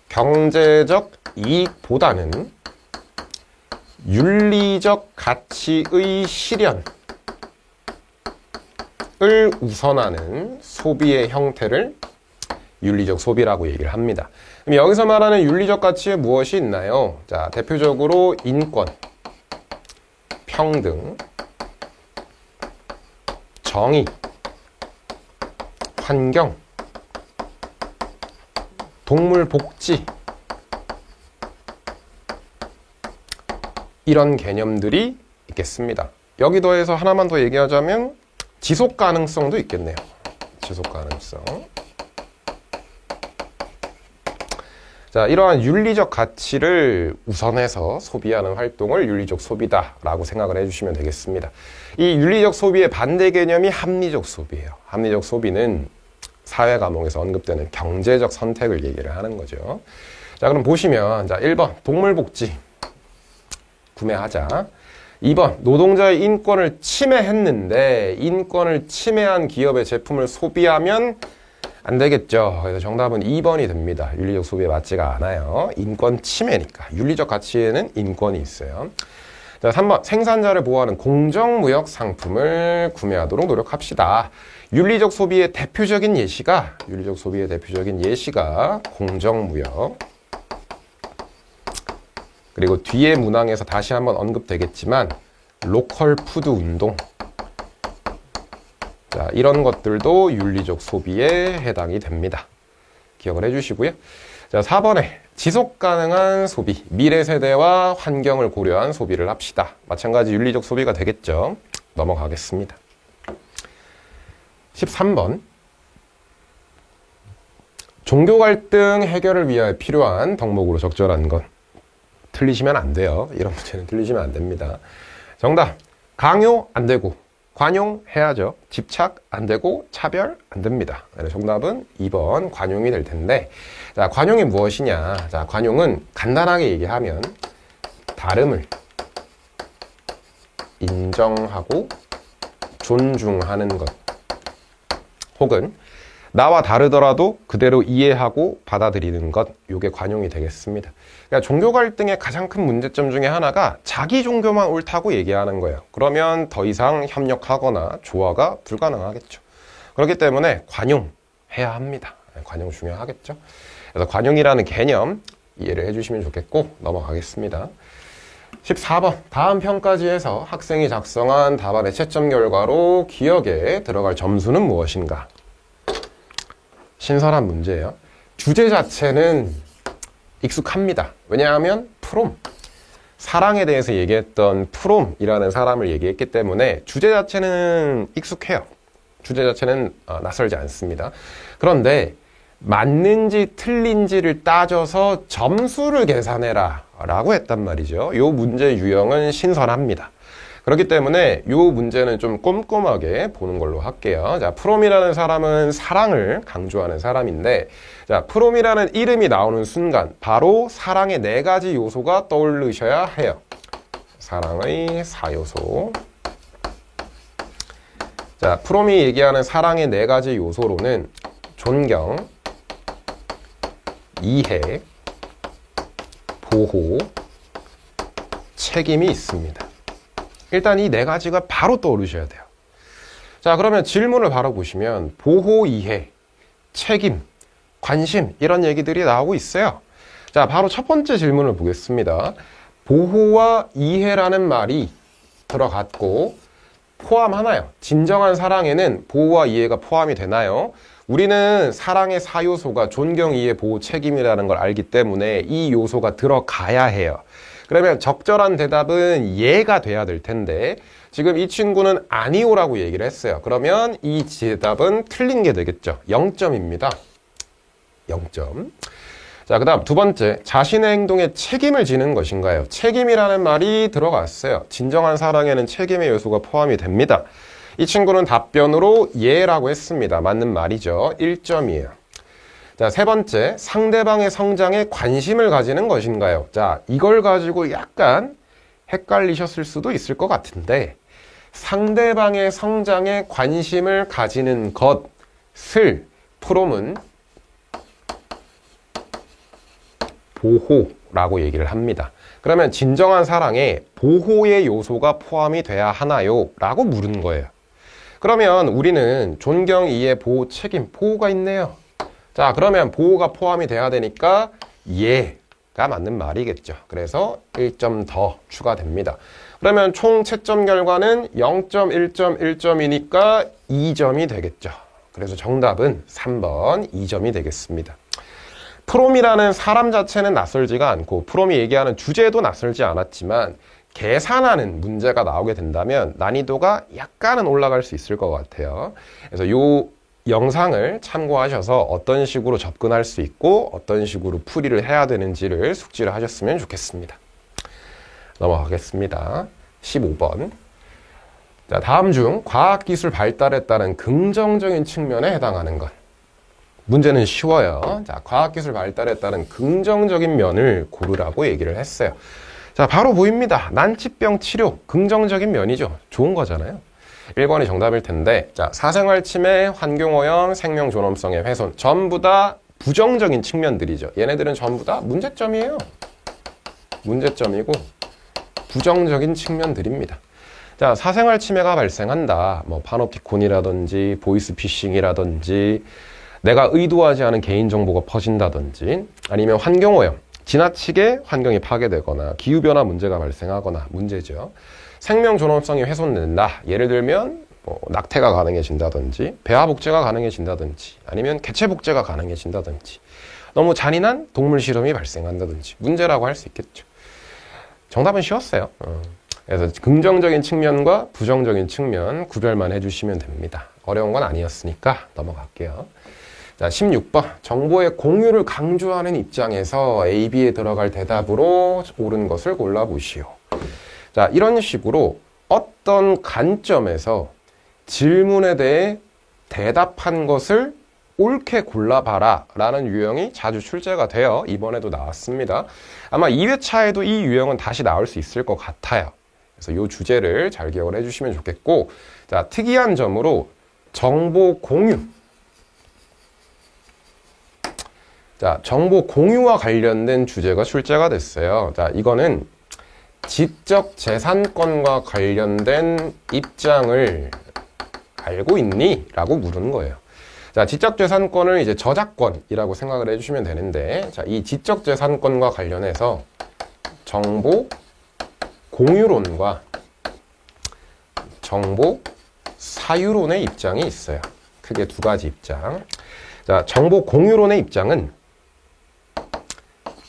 A: 경제적 이익보다는 윤리적 가치의 실현을 우선하는 소비의 형태를 윤리적 소비라고 얘기를 합니다. 그럼 여기서 말하는 윤리적 가치에 무엇이 있나요? 자, 대표적으로 인권, 평등, 정의, 환경, 동물 복지, 이런 개념들이 있겠습니다. 여기 더해서 하나만 더 얘기하자면 지속 가능성도 있겠네요. 지속 가능성. 자, 이러한 윤리적 가치를 우선해서 소비하는 활동을 윤리적 소비다라고 생각을 해주시면 되겠습니다. 이 윤리적 소비의 반대 개념이 합리적 소비예요. 합리적 소비는 사회 과목에서 언급되는 경제적 선택을 얘기를 하는 거죠. 자, 그럼 보시면 자, 1번 동물 복지 구매하자. 2번 노동자의 인권을 침해했는데 인권을 침해한 기업의 제품을 소비하면 안 되겠죠. 그래서 정답은 2번이 됩니다. 윤리적 소비에 맞지가 않아요. 인권 침해니까. 윤리적 가치에는 인권이 있어요. 자, 3번 생산자를 보호하는 공정무역 상품을 구매하도록 노력합시다. 윤리적 소비의 대표적인 예시가 공정무역. 그리고 뒤에 문항에서 다시 한번 언급되겠지만 로컬 푸드 운동. 자, 이런 것들도 윤리적 소비에 해당이 됩니다. 기억을 해주시고요. 자, 4번에 지속 가능한 소비, 미래 세대와 환경을 고려한 소비를 합시다. 마찬가지 윤리적 소비가 되겠죠. 넘어가겠습니다. 13번 종교 갈등 해결을 위하여 필요한 덕목으로 적절한 것. 틀리시면 안 돼요. 이런 문제는 틀리시면 안 됩니다. 정답, 강요 안 되고 관용해야죠. 집착 안 되고 차별 안 됩니다. 정답은 2번 관용이 될 텐데, 자, 관용이 무엇이냐? 자, 관용은 간단하게 얘기하면 다름을 인정하고 존중하는 것, 혹은 나와 다르더라도 그대로 이해하고 받아들이는 것, 이게 관용이 되겠습니다. 그러니까 종교 갈등의 가장 큰 문제점 중에 하나가 자기 종교만 옳다고 얘기하는 거예요. 그러면 더 이상 협력하거나 조화가 불가능하겠죠. 그렇기 때문에 관용해야 합니다. 관용 중요하겠죠. 그래서 관용이라는 개념 이해를 해주시면 좋겠고, 넘어가겠습니다. 14번 다음 평가지에서 학생이 작성한 답안의 채점 결과로 기억에 들어갈 점수는 무엇인가? 신선한 문제예요. 주제 자체는 익숙합니다. 왜냐하면 프롬, 사랑에 대해서 얘기했던 프롬이라는 사람을 얘기했기 때문에 주제 자체는 익숙해요. 주제 자체는 낯설지 않습니다. 그런데 맞는지 틀린지를 따져서 점수를 계산해라 라고 했단 말이죠. 이 문제 유형은 신선합니다. 그렇기 때문에 이 문제는 좀 꼼꼼하게 보는 걸로 할게요. 자, 프롬이라는 사람은 사랑을 강조하는 사람인데, 자, 프롬이라는 이름이 나오는 순간 바로 사랑의 4가지 요소가 떠오르셔야 해요. 사랑의 4요소. 자, 프롬이 얘기하는 사랑의 4가지 요소로는 존경, 이해, 보호, 책임이 있습니다. 일단 이 4가지가 바로 떠오르셔야 돼요. 자, 그러면 질문을 바로 보시면 보호, 이해, 책임, 관심 이런 얘기들이 나오고 있어요. 자, 바로 첫 번째 질문을 보겠습니다. 보호와 이해라는 말이 들어갔고 포함하나요? 진정한 사랑에는 보호와 이해가 포함이 되나요? 우리는 사랑의 4요소가 존경, 이해, 보호, 책임이라는 걸 알기 때문에 이 요소가 들어가야 해요. 그러면 적절한 대답은 예가 돼야 될 텐데 지금 이 친구는 아니오라고 얘기를 했어요. 그러면 이 대답은 틀린 게 되겠죠. 0점입니다. 0점. 자, 그 다음 두 번째, 자신의 행동에 책임을 지는 것인가요? 책임이라는 말이 들어갔어요. 진정한 사랑에는 책임의 요소가 포함이 됩니다. 이 친구는 답변으로 예라고 했습니다. 맞는 말이죠. 1점이에요. 자, 세 번째, 상대방의 성장에 관심을 가지는 것인가요? 자, 이걸 가지고 약간 헷갈리셨을 수도 있을 것 같은데 상대방의 성장에 관심을 가지는 것을 프롬은 보호라고 얘기를 합니다. 그러면 진정한 사랑에 보호의 요소가 포함이 돼야 하나요? 라고 물은 거예요. 그러면 우리는 존경, 이해, 보호, 책임, 보호가 있네요. 자, 그러면 보호가 포함이 돼야 되니까 예가 맞는 말이겠죠. 그래서 1점 더 추가됩니다. 그러면 총 채점 결과는 0.1점, 1점이니까 2점이 되겠죠. 그래서 정답은 3번 2점이 되겠습니다. 프롬이라는 사람 자체는 낯설지가 않고 프롬이 얘기하는 주제도 낯설지 않았지만 계산하는 문제가 나오게 된다면 난이도가 약간은 올라갈 수 있을 것 같아요. 그래서 이 영상을 참고하셔서 어떤 식으로 접근할 수 있고 어떤 식으로 풀이를 해야 되는지를 숙지를 하셨으면 좋겠습니다. 넘어가겠습니다. 15번. 자, 다음 중 과학기술 발달에 따른 긍정적인 측면에 해당하는 것. 문제는 쉬워요. 자, 과학기술 발달에 따른 긍정적인 면을 고르라고 얘기를 했어요. 자, 바로 보입니다. 난치병 치료, 긍정적인 면이죠. 좋은 거잖아요. 1번이 정답일 텐데, 자, 사생활 침해, 환경오염, 생명 존엄성의 훼손, 전부 다 부정적인 측면들이죠. 얘네들은 전부 다 문제점이에요. 문제점이고 부정적인 측면들입니다. 자, 사생활 침해가 발생한다. 뭐 파놉티콘이라든지 보이스피싱이라든지 내가 의도하지 않은 개인정보가 퍼진다든지 아니면 환경오염, 지나치게 환경이 파괴되거나 기후변화 문제가 발생하거나 문제죠. 생명 존엄성이 훼손된다. 예를 들면 뭐 낙태가 가능해진다든지 배아 복제가 가능해진다든지 아니면 개체 복제가 가능해진다든지 너무 잔인한 동물 실험이 발생한다든지 문제라고 할 수 있겠죠. 정답은 쉬웠어요. 그래서 긍정적인 측면과 부정적인 측면 구별만 해주시면 됩니다. 어려운 건 아니었으니까 넘어갈게요. 자, 16번. 정보의 공유를 강조하는 입장에서 A, B에 들어갈 대답으로 옳은 것을 골라보시오. 자, 이런 식으로 어떤 관점에서 질문에 대해 대답한 것을 옳게 골라봐라 라는 유형이 자주 출제가 되어 이번에도 나왔습니다. 아마 2회차에도 이 유형은 다시 나올 수 있을 것 같아요. 그래서 이 주제를 잘 기억을 해주시면 좋겠고, 자, 특이한 점으로 정보 공유. 자, 정보 공유와 관련된 주제가 출제가 됐어요. 자, 이거는 지적 재산권과 관련된 입장을 알고 있니? 라고 물은 거예요. 자, 지적 재산권을 이제 저작권이라고 생각을 해주시면 되는데, 자, 이 지적 재산권과 관련해서 정보 공유론과 정보 사유론의 입장이 있어요. 크게 두 가지 입장. 자, 정보 공유론의 입장은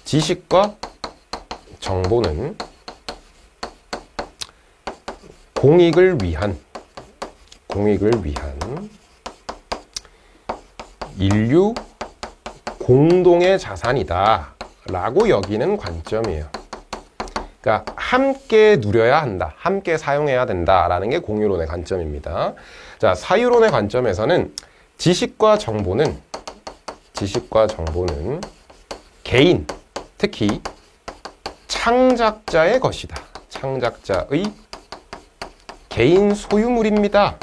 A: 지식과 정보는 공익을 위한 인류 공동의 자산이다 라고 여기는 관점이에요. 그러니까 함께 누려야 한다, 함께 사용해야 된다라는 게 공유론의 관점입니다. 자, 사유론의 관점에서는 지식과 정보는 개인, 특히 창작자의 것이다. 창작자의 개인 소유물입니다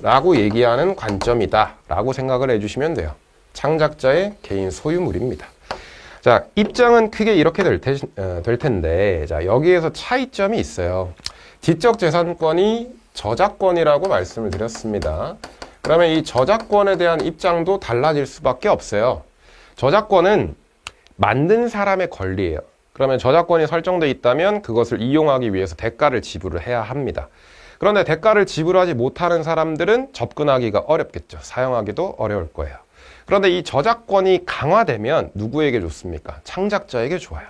A: 라고 얘기하는 관점이다 라고 생각을 해주시면 돼요. 창작자의 개인 소유물입니다. 자, 입장은 크게 이렇게 될 텐데, 자, 여기에서 차이점이 있어요. 지적재산권이 저작권이라고 말씀을 드렸습니다. 그러면 이 저작권에 대한 입장도 달라질 수밖에 없어요. 저작권은 만든 사람의 권리예요. 그러면 저작권이 설정되어 있다면 그것을 이용하기 위해서 대가를 지불을 해야 합니다. 그런데 대가를 지불하지 못하는 사람들은 접근하기가 어렵겠죠. 사용하기도 어려울 거예요. 그런데 이 저작권이 강화되면 누구에게 좋습니까? 창작자에게 좋아요.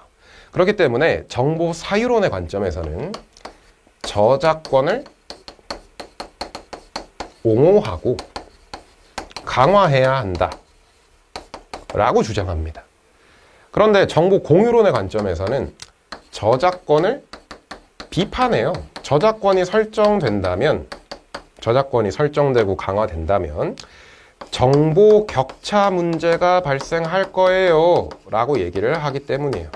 A: 그렇기 때문에 정보 사유론의 관점에서는 저작권을 옹호하고 강화해야 한다 라고 주장합니다. 그런데 정보 공유론의 관점에서는 저작권을 비판해요. 저작권이 설정되고 강화된다면 정보 격차 문제가 발생할 거예요 라고 얘기를 하기 때문이에요.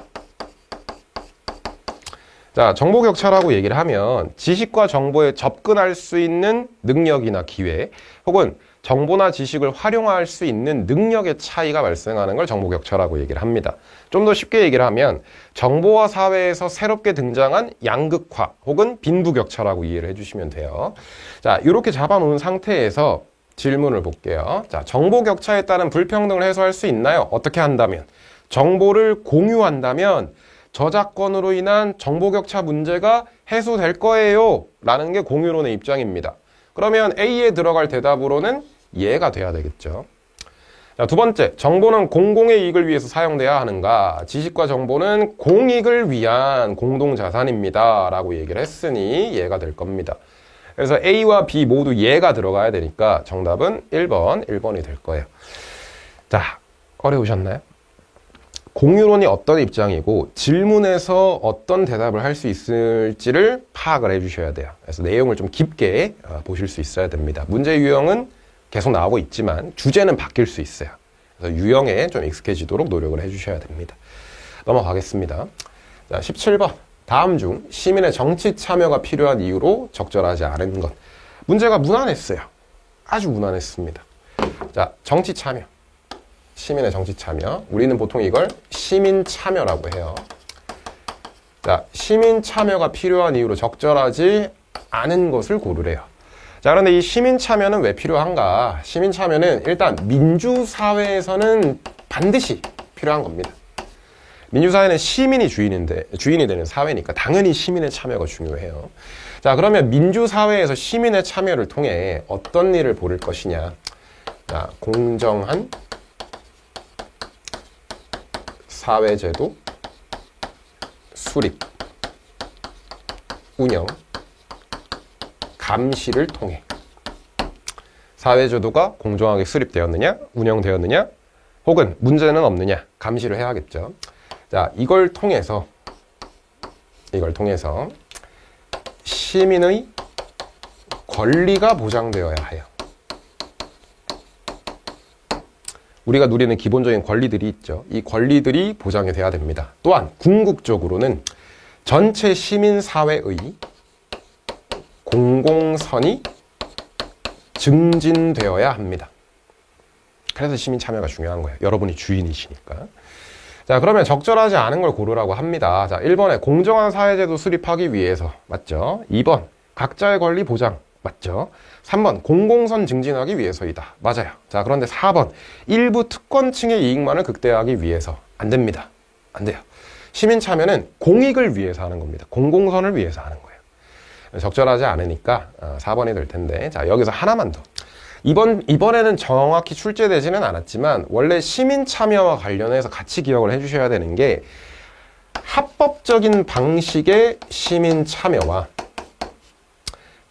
A: 자, 정보 격차라고 얘기를 하면 지식과 정보에 접근할 수 있는 능력이나 기회 혹은 정보나 지식을 활용할 수 있는 능력의 차이가 발생하는 걸 정보 격차라고 얘기를 합니다. 좀 더 쉽게 얘기를 하면 정보화 사회에서 새롭게 등장한 양극화 혹은 빈부격차라고 이해를 해주시면 돼요. 자, 이렇게 잡아놓은 상태에서 질문을 볼게요. 자, 정보 격차에 따른 불평등을 해소할 수 있나요? 어떻게 한다면? 정보를 공유한다면 저작권으로 인한 정보 격차 문제가 해소될 거예요 라는 게 공유론의 입장입니다. 그러면 A에 들어갈 대답으로는 예가 돼야 되겠죠. 자, 두 번째, 정보는 공공의 이익을 위해서 사용돼야 하는가? 지식과 정보는 공익을 위한 공동자산입니다 라고 얘기를 했으니 예가 될 겁니다. 그래서 A와 B 모두 예가 들어가야 되니까 정답은 1번이 될 거예요. 자, 어려우셨나요? 공유론이 어떤 입장이고 질문에서 어떤 대답을 할 수 있을지를 파악을 해주셔야 돼요. 그래서 내용을 좀 깊게 보실 수 있어야 됩니다. 문제 유형은 계속 나오고 있지만 주제는 바뀔 수 있어요. 그래서 유형에 좀 익숙해지도록 노력을 해주셔야 됩니다. 넘어가겠습니다. 자, 17번. 다음 중 시민의 정치 참여가 필요한 이유로 적절하지 않은 것. 문제가 무난했어요. 아주 무난했습니다. 자, 정치 참여. 시민의 정치 참여. 우리는 보통 이걸 시민 참여라고 해요. 자, 시민 참여가 필요한 이유로 적절하지 않은 것을 고르래요. 자, 그런데 이 시민 참여는 왜 필요한가? 시민 참여는 일단 민주사회에서는 반드시 필요한 겁니다. 민주사회는 시민이 주인이 되는 사회니까 당연히 시민의 참여가 중요해요. 자, 그러면 민주사회에서 시민의 참여를 통해 어떤 일을 보일 것이냐? 자, 공정한 사회제도 수립, 운영, 감시를 통해 사회제도가 공정하게 수립되었느냐, 운영되었느냐, 혹은 문제는 없느냐, 감시를 해야겠죠. 자, 이걸 통해서 시민의 권리가 보장되어야 해요. 우리가 누리는 기본적인 권리들이 있죠. 이 권리들이 보장이 돼야 됩니다. 또한 궁극적으로는 전체 시민사회의 공공선이 증진되어야 합니다. 그래서 시민 참여가 중요한 거예요. 여러분이 주인이시니까. 자, 그러면 적절하지 않은 걸 고르라고 합니다. 자, 1번에 공정한 사회제도 수립하기 위해서. 맞죠? 2번, 각자의 권리 보장. 맞죠? 3번, 공공선 증진하기 위해서이다. 맞아요. 자, 그런데 4번, 일부 특권층의 이익만을 극대화하기 위해서. 안 됩니다. 안 돼요. 시민 참여는 공익을 위해서 하는 겁니다. 공공선을 위해서 하는 거예요. 적절하지 않으니까 4번이 될 텐데, 자, 여기서 하나만 더. 이번에는 정확히 출제되지는 않았지만 원래 시민 참여와 관련해서 같이 기억을 해주셔야 되는 게 합법적인 방식의 시민 참여와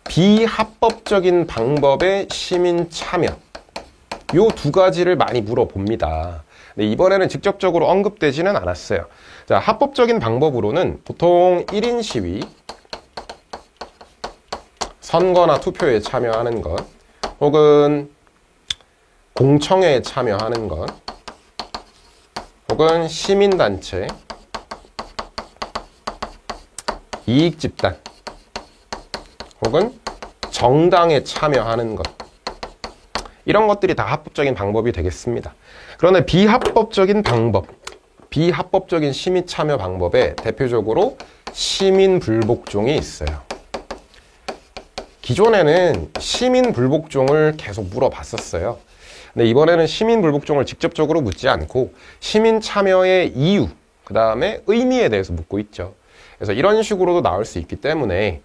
A: 비합법적인 방법의 시민 참여, 요 두 가지를 많이 물어봅니다. 근데 이번에는 직접적으로 언급되지는 않았어요. 자, 합법적인 방법으로는 보통 1인 시위, 선거나 투표에 참여하는 것, 혹은 공청회에 참여하는 것, 혹은 시민단체, 이익집단, 혹은 정당에 참여하는 것, 이런 것들이 다 합법적인 방법이 되겠습니다. 그런데 비합법적인 방법, 비합법적인 시민 참여 방법에 대표적으로 시민 불복종이 있어요. 기존에는 시민 불복종을 계속 물어봤었어요. 근데 이번에는 시민 불복종을 직접적으로 묻지 않고 시민 참여의 이유, 그 다음에 의미에 대해서 묻고 있죠. 그래서 이런 식으로도 나올 수 있기 때문에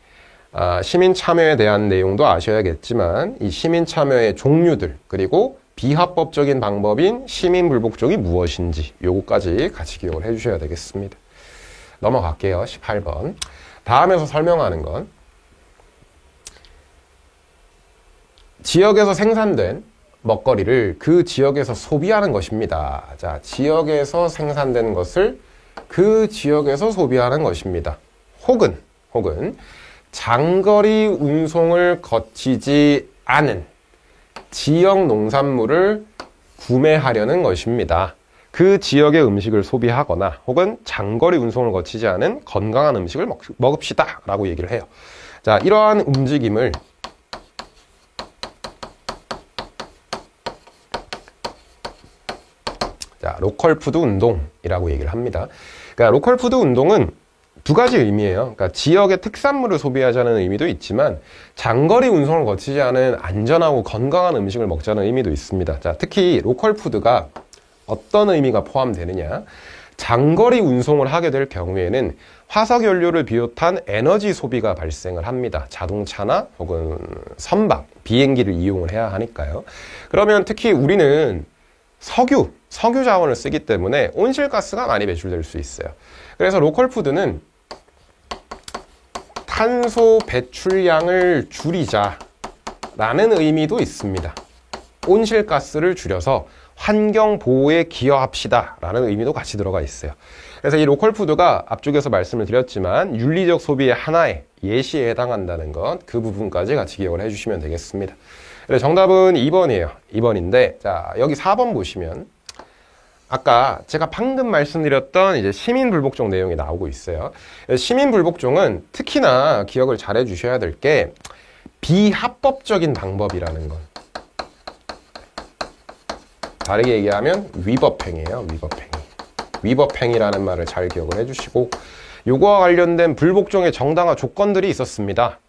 A: 시민 참여에 대한 내용도 아셔야겠지만 이 시민 참여의 종류들, 그리고 비합법적인 방법인 시민 불복종이 무엇인지 요거까지 같이 기억을 해주셔야 되겠습니다. 넘어갈게요. 18번. 다음에서 설명하는 건 지역에서 생산된 먹거리를 그 지역에서 소비하는 것입니다. 자, 지역에서 생산된 것을 그 지역에서 소비하는 것입니다. 혹은 장거리 운송을 거치지 않은 지역 농산물을 구매하려는 것입니다. 그 지역의 음식을 소비하거나 혹은 장거리 운송을 거치지 않은 건강한 음식을 먹읍시다 라고 얘기를 해요. 자, 이러한 움직임을 로컬 푸드 운동이라고 얘기를 합니다. 그러니까 로컬 푸드 운동은 두 가지 의미예요. 그러니까 지역의 특산물을 소비하자는 의미도 있지만 장거리 운송을 거치지 않은 안전하고 건강한 음식을 먹자는 의미도 있습니다. 자, 특히 로컬 푸드가 어떤 의미가 포함되느냐? 장거리 운송을 하게 될 경우에는 화석 연료를 비롯한 에너지 소비가 발생을 합니다. 자동차나 혹은 선박, 비행기를 이용을 해야 하니까요. 그러면 특히 우리는 석유 자원을 쓰기 때문에 온실가스가 많이 배출될 수 있어요. 그래서 로컬 푸드는 탄소 배출량을 줄이자라는 의미도 있습니다. 온실가스를 줄여서 환경 보호에 기여합시다 라는 의미도 같이 들어가 있어요. 그래서 이 로컬 푸드가 앞쪽에서 말씀을 드렸지만 윤리적 소비의 하나의 예시에 해당한다는 것, 그 부분까지 같이 기억을 해주시면 되겠습니다. 그래서 정답은 2번이에요. 2번인데, 자, 여기 4번 보시면 아까 제가 방금 말씀드렸던 이제 시민 불복종 내용이 나오고 있어요. 시민 불복종은 특히나 기억을 잘 해주셔야 될 게 비합법적인 방법이라는 것. 다르게 얘기하면 위법행위예요. 위법행위라는 말을 잘 기억을 해주시고, 요거와 관련된 불복종의 정당화 조건들이 있었습니다.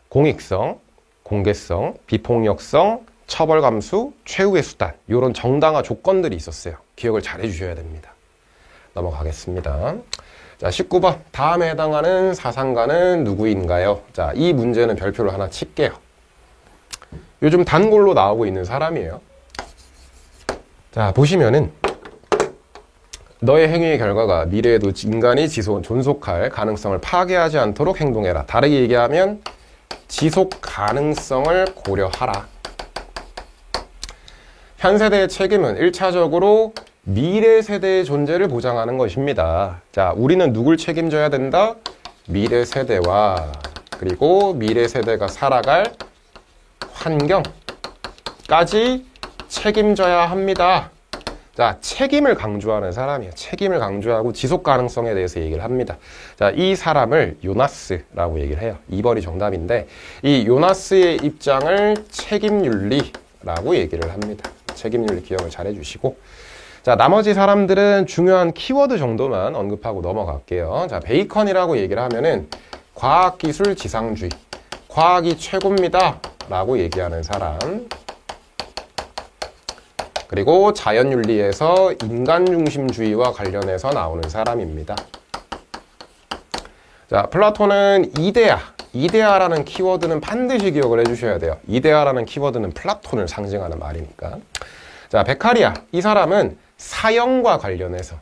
A: 공익성, 공개성, 비폭력성, 처벌 감수, 최후의 수단, 이런 정당화 조건들이 있었어요. 기억을 잘 해주셔야 됩니다. 넘어가겠습니다. 자, 19번. 다음에 해당하는 사상가는 누구인가요? 자, 이 문제는 별표를 하나 칠게요. 요즘 단골로 나오고 있는 사람이에요. 자, 보시면은 너의 행위의 결과가 미래에도 인간이 존속할 가능성을 파괴하지 않도록 행동해라. 다르게 얘기하면 지속 가능성을 고려하라. 현 세대의 책임은 1차적으로 미래 세대의 존재를 보장하는 것입니다. 자, 우리는 누굴 책임져야 된다? 미래 세대와 그리고 미래 세대가 살아갈 환경까지 책임져야 합니다. 자, 책임을 강조하는 사람이에요. 책임을 강조하고 지속 가능성에 대해서 얘기를 합니다. 자, 이 사람을 요나스라고 얘기를 해요. 2번이 정답인데, 이 요나스의 입장을 책임윤리라고 얘기를 합니다. 책임윤리 기억을 잘 해주시고, 자, 나머지 사람들은 중요한 키워드 정도만 언급하고 넘어갈게요. 자, 베이컨이라고 얘기를 하면은 과학기술 지상주의, 과학이 최고입니다 라고 얘기하는 사람, 그리고 자연윤리에서 인간중심주의와 관련해서 나오는 사람입니다. 자, 플라톤은 이데아라는 키워드는 반드시 기억을 해주셔야 돼요. 이데아라는 키워드는 플라톤을 상징하는 말이니까. 자, 베카리아, 이 사람은 사형과 관련해서,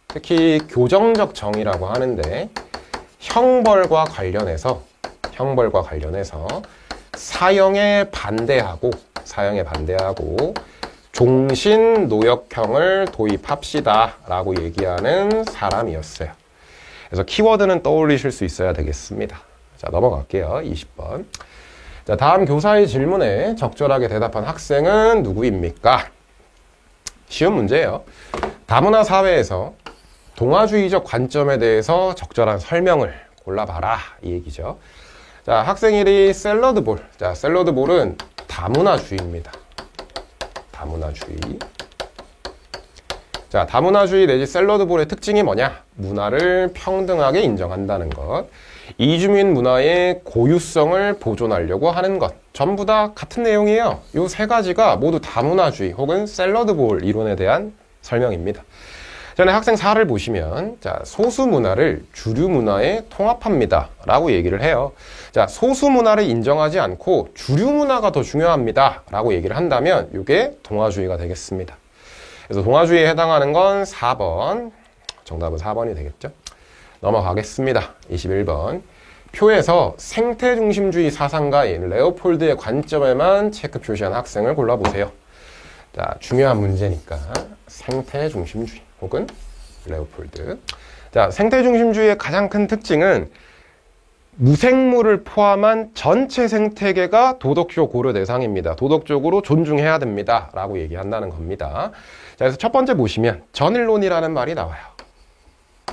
A: 특히 교정적 정의라고 하는데 형벌과 관련해서 사형에 반대하고 종신 노역형을 도입합시다 라고 얘기하는 사람이었어요. 그래서 키워드는 떠올리실 수 있어야 되겠습니다. 자, 넘어갈게요. 20번. 자, 다음 교사의 질문에 적절하게 대답한 학생은 누구입니까? 쉬운 문제예요. 다문화 사회에서 동화주의적 관점에 대해서 적절한 설명을 골라봐라 이 얘기죠. 자, 학생 1위 샐러드볼. 자, 샐러드볼은 다문화주의입니다. 다문화주의. 자, 다문화주의 내지 샐러드볼의 특징이 뭐냐? 문화를 평등하게 인정한다는 것. 이주민 문화의 고유성을 보존하려고 하는 것. 전부 다 같은 내용이에요. 이 세 가지가 모두 다문화주의 혹은 샐러드볼 이론에 대한 설명입니다. 전에 학생 4를 보시면, 자, 소수 문화를 주류 문화에 통합합니다. 라고 얘기를 해요. 자, 소수 문화를 인정하지 않고 주류 문화가 더 중요합니다. 라고 얘기를 한다면, 이게 동화주의가 되겠습니다. 그래서 동화주의에 해당하는 건 4번. 정답은 4번이 되겠죠. 넘어가겠습니다. 21번. 표에서 생태중심주의 사상가인 레오폴드의 관점에만 체크 표시한 학생을 골라보세요. 자, 중요한 문제니까 생태중심주의 혹은 레오폴드. 자, 생태중심주의의 가장 큰 특징은 무생물을 포함한 전체 생태계가 도덕적 고려 대상입니다. 도덕적으로 존중해야 됩니다. 라고 얘기한다는 겁니다. 자, 그래서 첫 번째 보시면 전일론이라는 말이 나와요.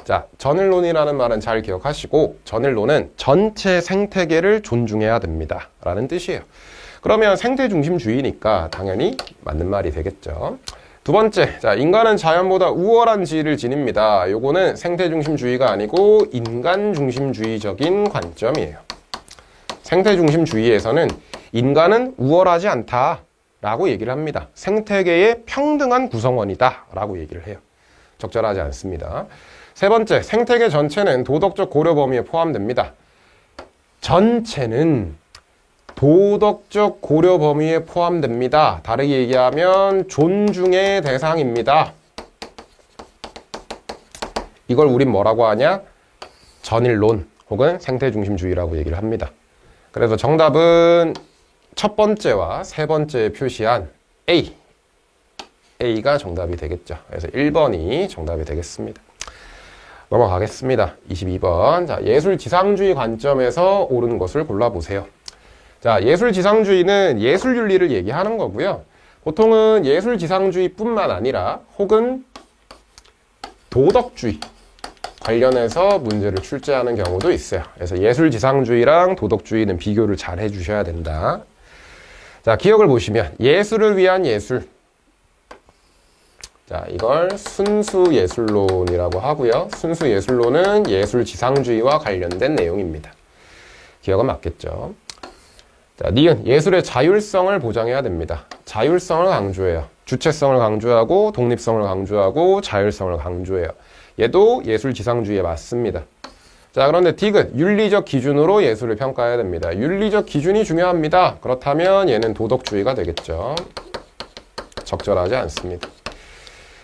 A: 자, 전일론이라는 말은 잘 기억하시고 전일론은 전체 생태계를 존중해야 됩니다. 라는 뜻이에요. 그러면 생태중심주의니까 당연히 맞는 말이 되겠죠. 두 번째, 자, 인간은 자연보다 우월한 지위를 지닙니다. 요거는 생태중심주의가 아니고 인간중심주의적인 관점이에요. 생태중심주의에서는 인간은 우월하지 않다라고 얘기를 합니다. 생태계의 평등한 구성원이다 라고 얘기를 해요. 적절하지 않습니다. 세 번째, 생태계 전체는 도덕적 고려 범위에 포함됩니다. 전체는 도덕적 고려 범위에 포함됩니다. 다르게 얘기하면 존중의 대상입니다. 이걸 우린 뭐라고 하냐? 전일론 혹은 생태중심주의라고 얘기를 합니다. 그래서 정답은 첫 번째와 세 번째에 표시한 A가 정답이 되겠죠. 그래서 1번이 정답이 되겠습니다. 넘어가겠습니다. 22번. 자, 예술지상주의 관점에서 옳은 것을 골라보세요. 자, 예술지상주의는 예술윤리를 얘기하는 거고요. 보통은 예술지상주의뿐만 아니라 혹은 도덕주의 관련해서 문제를 출제하는 경우도 있어요. 그래서 예술지상주의랑 도덕주의는 비교를 잘 해주셔야 된다. 자, 기억을 보시면 예술을 위한 예술. 자, 이걸 순수예술론이라고 하고요. 순수예술론은 예술지상주의와 관련된 내용입니다. 기억은 맞겠죠? 자, 니은 예술의 자율성을 보장해야 됩니다. 자율성을 강조해요. 주체성을 강조하고 독립성을 강조하고 자율성을 강조해요. 얘도 예술지상주의에 맞습니다. 자, 그런데 디귿 윤리적 기준으로 예술을 평가해야 됩니다. 윤리적 기준이 중요합니다. 그렇다면 얘는 도덕주의가 되겠죠. 적절하지 않습니다.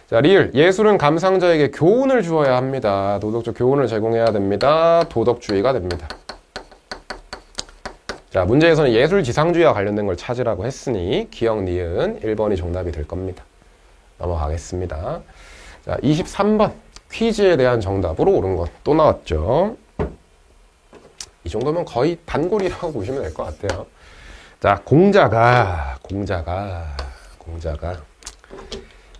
A: 자, 리을 예술은 감상자에게 교훈을 주어야 합니다. 도덕적 교훈을 제공해야 됩니다. 도덕주의가 됩니다. 자, 문제에서는 예술지상주의와 관련된 걸 찾으라고 했으니 기억, 니은 1번이 정답이 될 겁니다. 넘어가겠습니다. 자, 23번 퀴즈에 대한 정답으로 옳은 것 또 나왔죠. 이 정도면 거의 단골이라고 보시면 될 것 같아요. 자, 공자가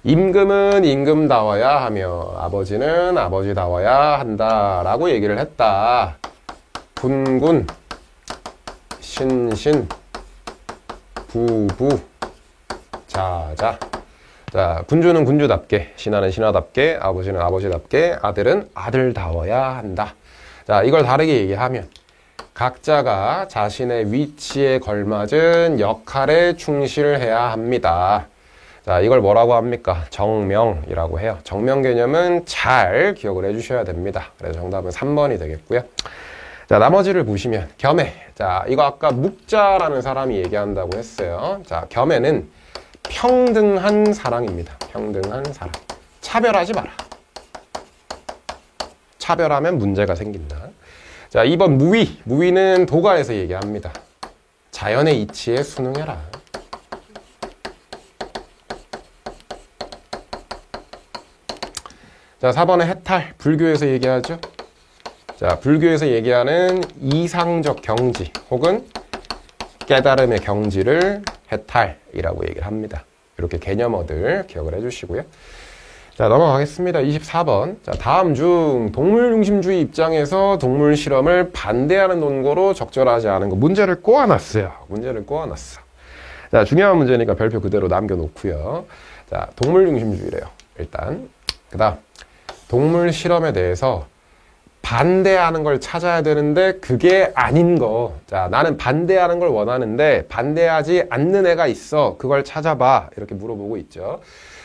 A: 임금은 임금다워야 하며 아버지는 아버지다워야 한다라고 얘기를 했다. 군군 신신 부부 자자. 자, 군주는 군주답게, 신하는 신하답게, 아버지는 아버지답게, 아들은 아들다워야 한다. 자, 이걸 다르게 얘기하면 각자가 자신의 위치에 걸맞은 역할에 충실해야 합니다. 자, 이걸 뭐라고 합니까? 정명이라고 해요. 정명 개념은 잘 기억을 해주셔야 됩니다. 그래서 정답은 3번이 되겠고요. 자, 나머지를 보시면 겸해. 자, 이거 아까 묵자라는 사람이 얘기한다고 했어요. 자, 겸해는 평등한 사랑입니다. 평등한 사랑. 차별하지 마라. 차별하면 문제가 생긴다. 자, 2번 무위. 무위는 도가에서 얘기합니다. 자연의 이치에 순응해라. 자, 4번은 해탈. 불교에서 얘기하죠. 자, 불교에서 얘기하는 이상적 경지 혹은 깨달음의 경지를 해탈이라고 얘기를 합니다. 이렇게 개념어들 기억을 해주시고요. 자, 넘어가겠습니다. 24번. 자, 다음 중 동물 중심주의 입장에서 동물 실험을 반대하는 논거로 적절하지 않은 거. 문제를 꼬아놨어요. 문제를 꼬아놨어. 자, 중요한 문제니까 별표 그대로 남겨놓고요. 자, 동물 중심주의래요. 일단 그 다음 동물 실험에 대해서 반대하는 걸 찾아야 되는데 그게 아닌 거. 자, 나는 반대하는 걸 원하는데 반대하지 않는 애가 있어. 그걸 찾아봐. 이렇게 물어보고 있죠.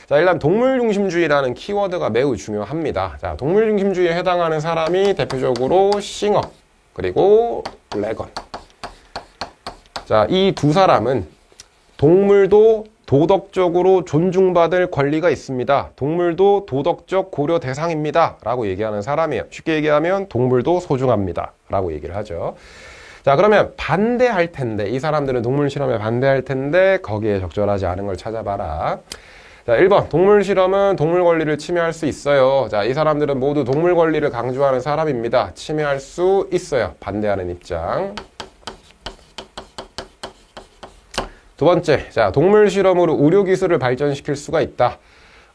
A: 자, 일단 동물중심주의라는 키워드가 매우 중요합니다. 자, 동물중심주의에 해당하는 사람이 대표적으로 싱어 그리고 레건. 자, 이 두 사람은 동물도 도덕적으로 존중받을 권리가 있습니다. 동물도 도덕적 고려 대상입니다. 라고 얘기하는 사람이에요. 쉽게 얘기하면 동물도 소중합니다. 라고 얘기를 하죠. 자, 그러면 반대할 텐데, 이 사람들은 동물 실험에 반대할 텐데 거기에 적절하지 않은 걸 찾아봐라. 자, 1번 동물 실험은 동물 권리를 침해할 수 있어요. 자, 이 사람들은 모두 동물 권리를 강조하는 사람입니다. 침해할 수 있어요. 반대하는 입장. 두 번째, 자, 동물 실험으로 의료기술을 발전시킬 수가 있다.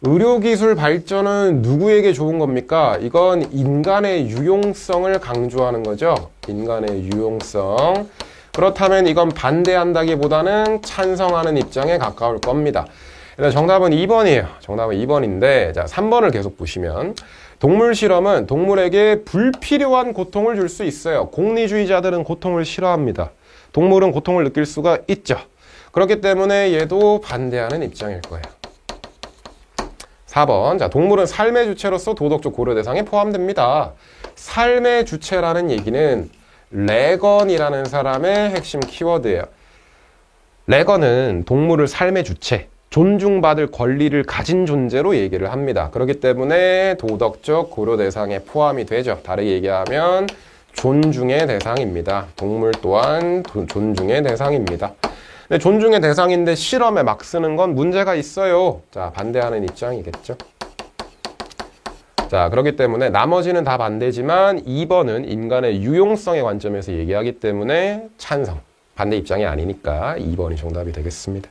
A: 의료기술 발전은 누구에게 좋은 겁니까? 이건 인간의 유용성을 강조하는 거죠. 인간의 유용성. 그렇다면 이건 반대한다기보다는 찬성하는 입장에 가까울 겁니다. 정답은 2번이에요. 정답은 2번인데, 자, 3번을 계속 보시면 동물 실험은 동물에게 불필요한 고통을 줄 수 있어요. 공리주의자들은 고통을 싫어합니다. 동물은 고통을 느낄 수가 있죠. 그렇기 때문에 얘도 반대하는 입장일 거예요. 4번. 자, 동물은 삶의 주체로서 도덕적 고려 대상에 포함됩니다. 삶의 주체라는 얘기는 레건이라는 사람의 핵심 키워드예요. 레건은 동물을 삶의 주체, 존중받을 권리를 가진 존재로 얘기를 합니다. 그렇기 때문에 도덕적 고려 대상에 포함이 되죠. 다르게 얘기하면 존중의 대상입니다. 동물 또한 존중의 대상입니다. 근데 존중의 대상인데 실험에 막 쓰는 건 문제가 있어요. 자, 반대하는 입장이겠죠. 자, 그렇기 때문에 나머지는 다 반대지만 2번은 인간의 유용성의 관점에서 얘기하기 때문에 찬성, 반대 입장이 아니니까 2번이 정답이 되겠습니다.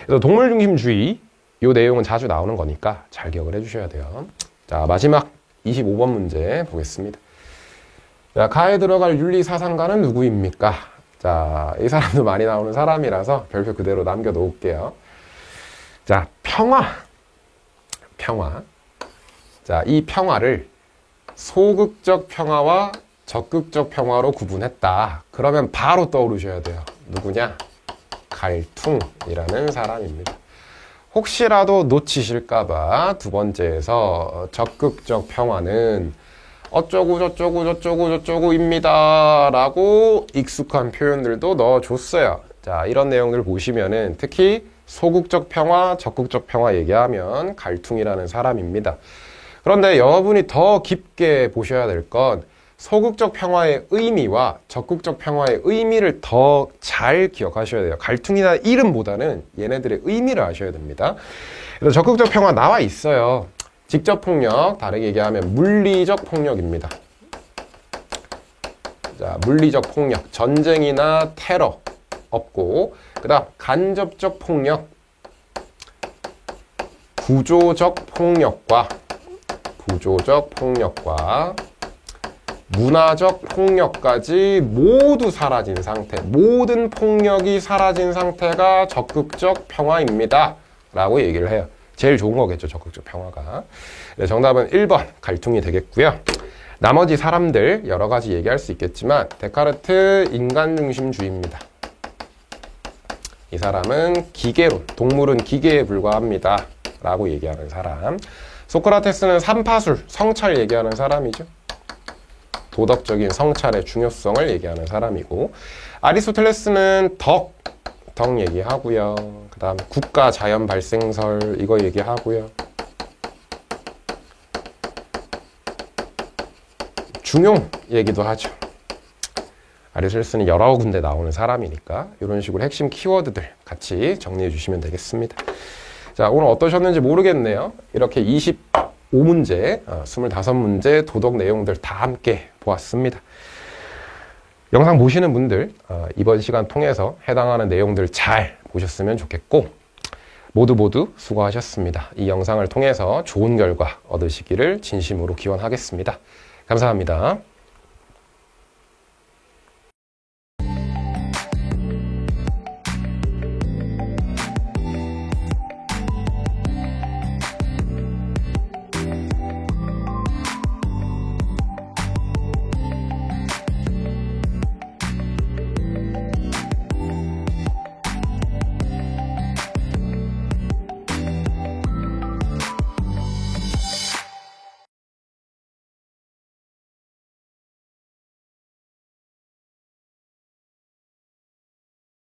A: 그래서 동물중심주의 이 내용은 자주 나오는 거니까 잘 기억을 해주셔야 돼요. 자, 마지막 25번 문제 보겠습니다. 자, 가에 들어갈 윤리사상가는 누구입니까? 자, 이 사람도 많이 나오는 사람이라서 별표 그대로 남겨놓을게요. 자, 평화. 자, 이 평화를 소극적 평화와 적극적 평화로 구분했다. 그러면 바로 떠오르셔야 돼요. 누구냐? 갈퉁이라는 사람입니다. 혹시라도 놓치실까봐 두 번째에서 적극적 평화는 어쩌고 저쩌고입니다 라고 익숙한 표현들도 넣어줬어요. 자, 이런 내용들 보시면은 특히 소극적 평화, 적극적 평화 얘기하면 갈퉁이라는 사람입니다. 그런데 여러분이 더 깊게 보셔야 될 건 소극적 평화의 의미와 적극적 평화의 의미를 더 잘 기억하셔야 돼요. 갈퉁이나 이름보다는 얘네들의 의미를 아셔야 됩니다. 그래서 적극적 평화 나와 있어요. 직접 폭력, 다르게 얘기하면 물리적 폭력입니다. 자, 물리적 폭력, 전쟁이나 테러 없고, 그 다음 간접적 폭력, 구조적 폭력과 문화적 폭력까지 모두 사라진 상태, 모든 폭력이 사라진 상태가 적극적 평화입니다 라고 얘기를 해요. 제일 좋은 거겠죠, 적극적 평화가. 네, 정답은 1번 갈퉁이 되겠고요. 나머지 사람들 여러 가지 얘기할 수 있겠지만 데카르트 인간중심주의입니다. 이 사람은 기계론, 동물은 기계에 불과합니다 라고 얘기하는 사람. 소크라테스는 삼파술, 성찰 얘기하는 사람이죠. 도덕적인 성찰의 중요성을 얘기하는 사람이고, 아리스토텔레스는 덕 얘기하고요. 그 다음 국가 자연 발생설 이거 얘기하고요. 중용 얘기도 하죠. 아리스토텔레스는 여러 군데 나오는 사람이니까 이런 식으로 핵심 키워드들 같이 정리해 주시면 되겠습니다. 자, 오늘 어떠셨는지 모르겠네요. 이렇게 25문제, 25문제 도덕 내용들 다 함께 보았습니다. 영상 보시는 분들 이번 시간 통해서 해당하는 내용들 잘 보셨으면 좋겠고, 모두 수고하셨습니다. 이 영상을 통해서 좋은 결과 얻으시기를 진심으로 기원하겠습니다. 감사합니다.